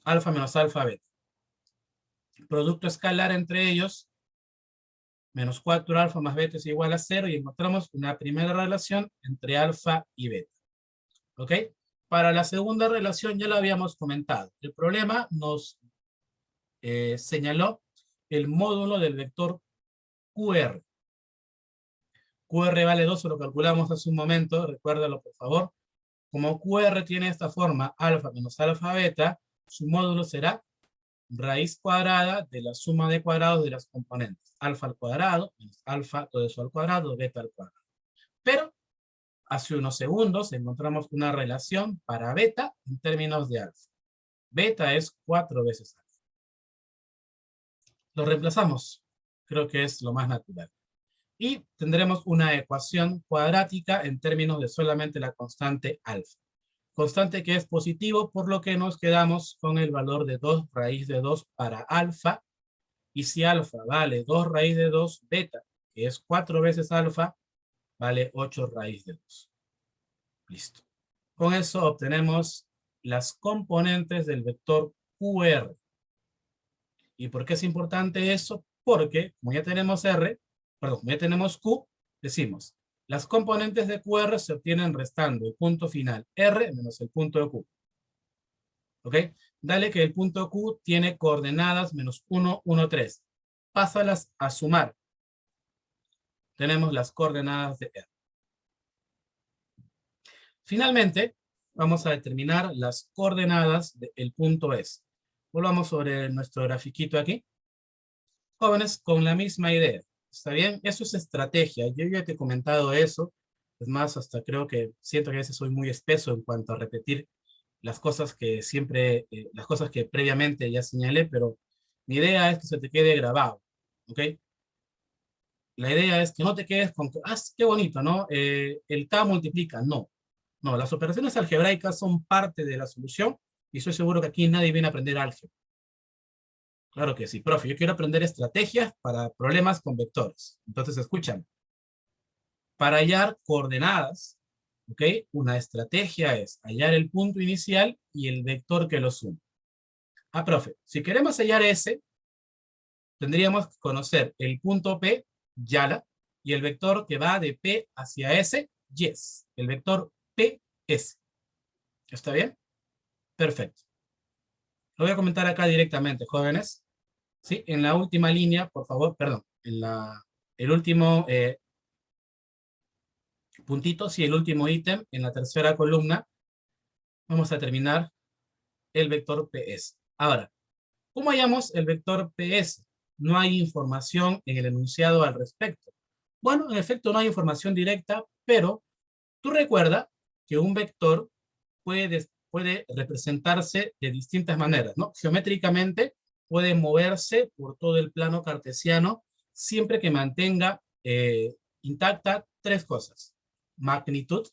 Alfa menos alfa beta. Producto escalar entre ellos, menos 4 alfa más beta es igual a 0, y encontramos una primera relación entre alfa y beta. ¿Ok? Para la segunda relación ya lo habíamos comentado. El problema nos señaló el módulo del vector QR. QR vale 2, lo calculamos hace un momento, recuérdalo por favor. Como QR tiene esta forma, alfa menos alfa beta, su módulo será raíz cuadrada de la suma de cuadrados de las componentes. Alfa al cuadrado, menos alfa todo eso al cuadrado, beta al cuadrado. Pero hace unos segundos encontramos una relación para beta en términos de alfa. Beta es 4 veces alfa. Lo reemplazamos. Creo que es lo más natural. Y tendremos una ecuación cuadrática en términos de solamente la constante alfa. Constante que es positivo, por lo que nos quedamos con el valor de 2 raíz de 2 para alfa. Y si alfa vale 2 raíz de 2, beta, que es 4 veces alfa, vale 8 raíz de 2. Listo. Con eso obtenemos las componentes del vector QR. ¿Y por qué es importante eso? Porque, como ya tenemos como ya tenemos Q, decimos, las componentes de QR se obtienen restando el punto final R menos el punto de Q. ¿Ok? Dale que el punto Q tiene coordenadas menos 1, 1, 3. Pásalas a sumar. Tenemos las coordenadas de R. Finalmente, vamos a determinar las coordenadas del punto S. Volvamos sobre nuestro grafiquito aquí. Jóvenes, con la misma idea. ¿Está bien? Eso es estrategia. Yo ya te he comentado eso. Es más, hasta creo que siento que a veces soy muy espeso en cuanto a repetir las cosas que siempre, las cosas que previamente ya señalé, pero mi idea es que se te quede grabado. ¿Ok? La idea es que no te quedes con, ah, qué bonito, ¿no? El K multiplica. No. No, las operaciones algebraicas son parte de la solución y estoy seguro que aquí nadie viene a aprender álgebra. Claro que sí, profe. Yo quiero aprender estrategias para problemas con vectores. Entonces, escúchame. Para hallar coordenadas, ¿ok? Una estrategia es hallar el punto inicial y el vector que los une. Ah, profe, si queremos hallar S, tendríamos que conocer el punto P, Yala, y el vector que va de P hacia S, Yes. El vector PS. ¿Está bien? Perfecto. Lo voy a comentar acá directamente, jóvenes. ¿Sí? En la última línea, por favor, perdón, el último puntito, sí, el último ítem, en la tercera columna, vamos a terminar el vector PS. Ahora, ¿cómo hallamos el vector PS? No hay información en el enunciado al respecto. Bueno, en efecto no hay información directa, pero tú recuerda que un vector puede representarse de distintas maneras, ¿no? Geométricamente puede moverse por todo el plano cartesiano siempre que mantenga intacta tres cosas: magnitud,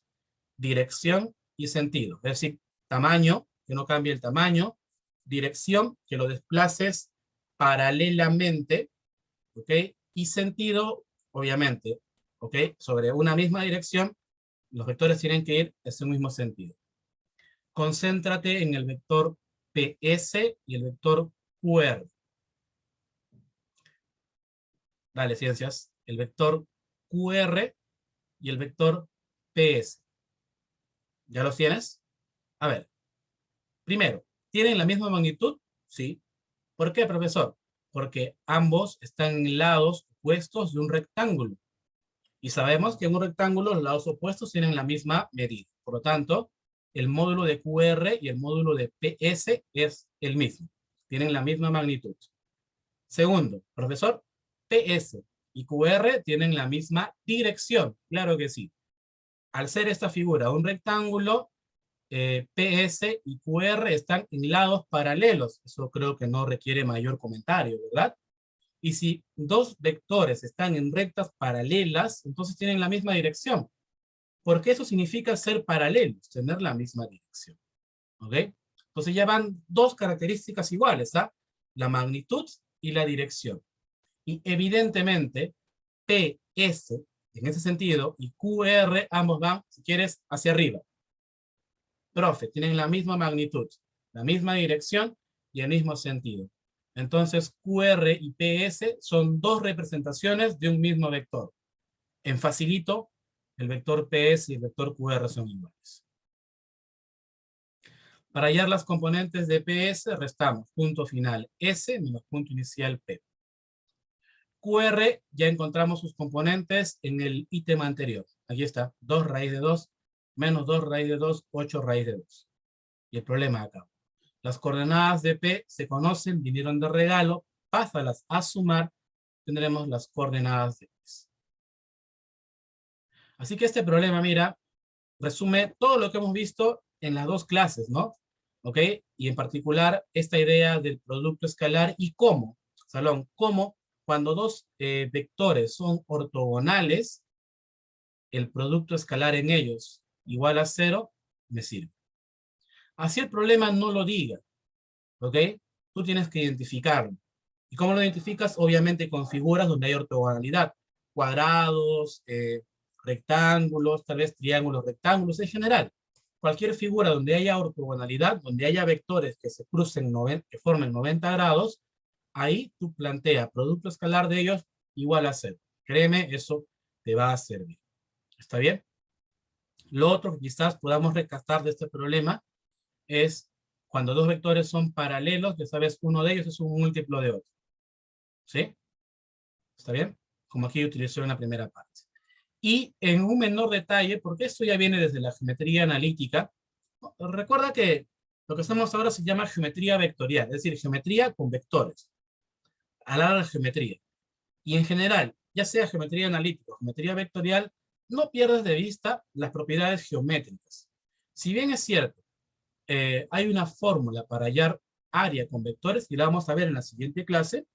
dirección y sentido. Es decir, tamaño, que no cambie el tamaño; dirección, que lo desplaces paralelamente, ¿ok? Y sentido, obviamente, ¿ok? Sobre una misma dirección, los vectores tienen que ir en ese mismo sentido. Concéntrate en el vector PS y el vector QR. Dale, ciencias. El vector QR y el vector PS. ¿Ya los tienes? A ver, primero, ¿tienen la misma magnitud? Sí. ¿Por qué, profesor? Porque ambos están en lados opuestos de un rectángulo. Y sabemos que en un rectángulo los lados opuestos tienen la misma medida. Por lo tanto, el módulo de QR y el módulo de PS es el mismo. Tienen la misma magnitud. Segundo, profesor, PS y QR tienen la misma dirección. Claro que sí. Al ser esta figura un rectángulo, PS y QR están en lados paralelos. Eso creo que no requiere mayor comentario, ¿verdad? Y si dos vectores están en rectas paralelas, entonces tienen la misma dirección. Porque eso significa ser paralelos, tener la misma dirección. ¿Ok? Entonces ya van dos características iguales, ¿ah? La magnitud y la dirección. Y evidentemente, PS, en ese sentido, y QR, ambos van, si quieres, hacia arriba. Profe, tienen la misma magnitud, la misma dirección y el mismo sentido. Entonces, QR y PS son dos representaciones de un mismo vector. En facilito, el vector PS y el vector QR son iguales. Para hallar las componentes de PS, restamos punto final S menos punto inicial P. QR, ya encontramos sus componentes en el ítem anterior. Aquí está, 2 raíz de 2, menos 2 raíz de 2, 8 raíz de 2. Y el problema acá. Las coordenadas de P se conocen, vinieron de regalo, pásalas a sumar, tendremos las coordenadas de P. Así que este problema, mira, resume todo lo que hemos visto en las dos clases, ¿no? ¿Ok? Y en particular, esta idea del producto escalar y cómo, Salón, cómo cuando dos vectores son ortogonales, el producto escalar en ellos igual a 0, me sirve. Así el problema no lo diga, ¿ok? Tú tienes que identificarlo. ¿Y cómo lo identificas? Obviamente con figuras donde hay ortogonalidad. Cuadrados, rectángulos, tal vez triángulos, rectángulos, en general. Cualquier figura donde haya ortogonalidad, donde haya vectores que se crucen, que formen 90 grados, ahí tú plantea producto escalar de ellos igual a 0. Créeme, eso te va a servir. ¿Está bien? Lo otro que quizás podamos rescatar de este problema es cuando dos vectores son paralelos, ya sabes, uno de ellos es un múltiplo de otro. ¿Sí? ¿Está bien? Como aquí utilicé en la primera parte. Y en un menor detalle, porque esto ya viene desde la geometría analítica, recuerda que lo que hacemos ahora se llama geometría vectorial, es decir, geometría con vectores, a la geometría. Y en general, ya sea geometría analítica o geometría vectorial, no pierdas de vista las propiedades geométricas. Si bien es cierto, hay una fórmula para hallar área con vectores, y la vamos a ver en la siguiente clase,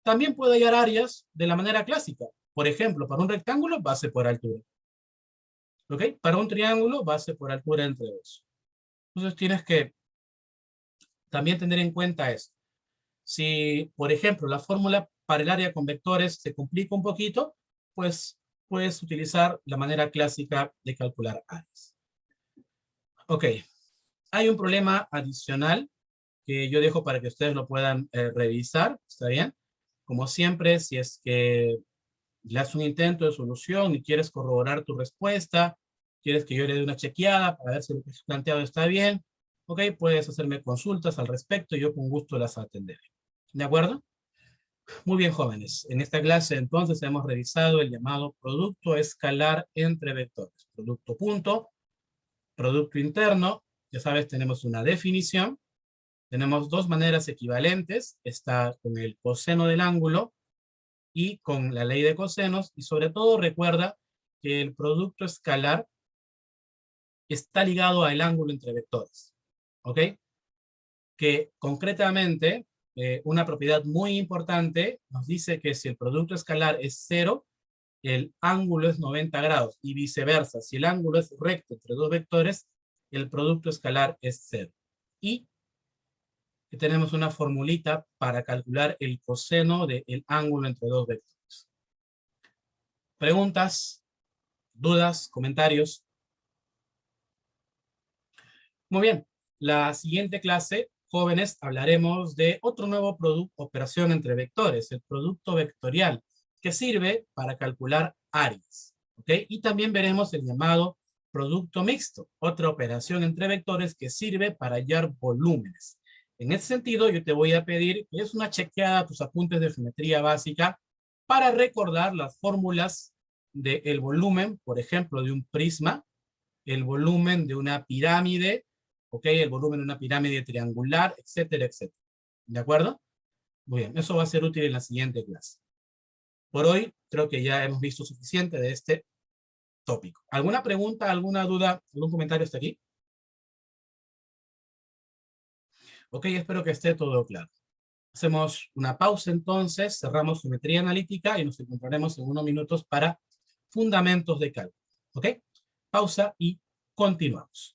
también puede hallar áreas de la manera clásica. Por ejemplo, para un rectángulo, base por altura. ¿Ok? Para un triángulo, base por altura entre dos. Entonces tienes que también tener en cuenta esto. Si, por ejemplo, la fórmula para el área con vectores se complica un poquito, pues puedes utilizar la manera clásica de calcular áreas. Ok, hay un problema adicional que yo dejo para que ustedes lo puedan revisar, ¿está bien? Como siempre, si es que le haces un intento de solución y quieres corroborar tu respuesta, quieres que yo le dé una chequeada para ver si lo que has planteado está bien, ok, puedes hacerme consultas al respecto y yo con gusto las atenderé. ¿De acuerdo? Muy bien, jóvenes. En esta clase, entonces, hemos revisado el llamado producto escalar entre vectores. Producto punto, producto interno. Ya sabes, tenemos una definición. Tenemos dos maneras equivalentes. Está con el coseno del ángulo y con la ley de cosenos. Y sobre todo, recuerda que el producto escalar está ligado al ángulo entre vectores. ¿Ok? Que concretamente, una propiedad muy importante nos dice que si el producto escalar es 0, el ángulo es 90 grados y viceversa. Si el ángulo es recto entre dos vectores, el producto escalar es 0. Y que tenemos una formulita para calcular el coseno del ángulo entre dos vectores. ¿Preguntas? ¿Dudas? ¿Comentarios? Muy bien. La siguiente clase, jóvenes, hablaremos de otro nuevo operación entre vectores, el producto vectorial, que sirve para calcular áreas. ¿Ok? Y también veremos el llamado producto mixto, otra operación entre vectores que sirve para hallar volúmenes. En ese sentido, yo te voy a pedir que es una chequeada a tus apuntes de geometría básica para recordar las fórmulas del volumen, por ejemplo, de un prisma, el volumen de una pirámide, ¿ok? El volumen de una pirámide triangular, etcétera, etcétera. ¿De acuerdo? Muy bien, eso va a ser útil en la siguiente clase. Por hoy, creo que ya hemos visto suficiente de este tópico. ¿Alguna pregunta, alguna duda, algún comentario hasta aquí? Ok, espero que esté todo claro. Hacemos una pausa entonces, cerramos geometría analítica y nos encontraremos en unos minutos para fundamentos de cálculo. ¿Ok? Pausa y continuamos.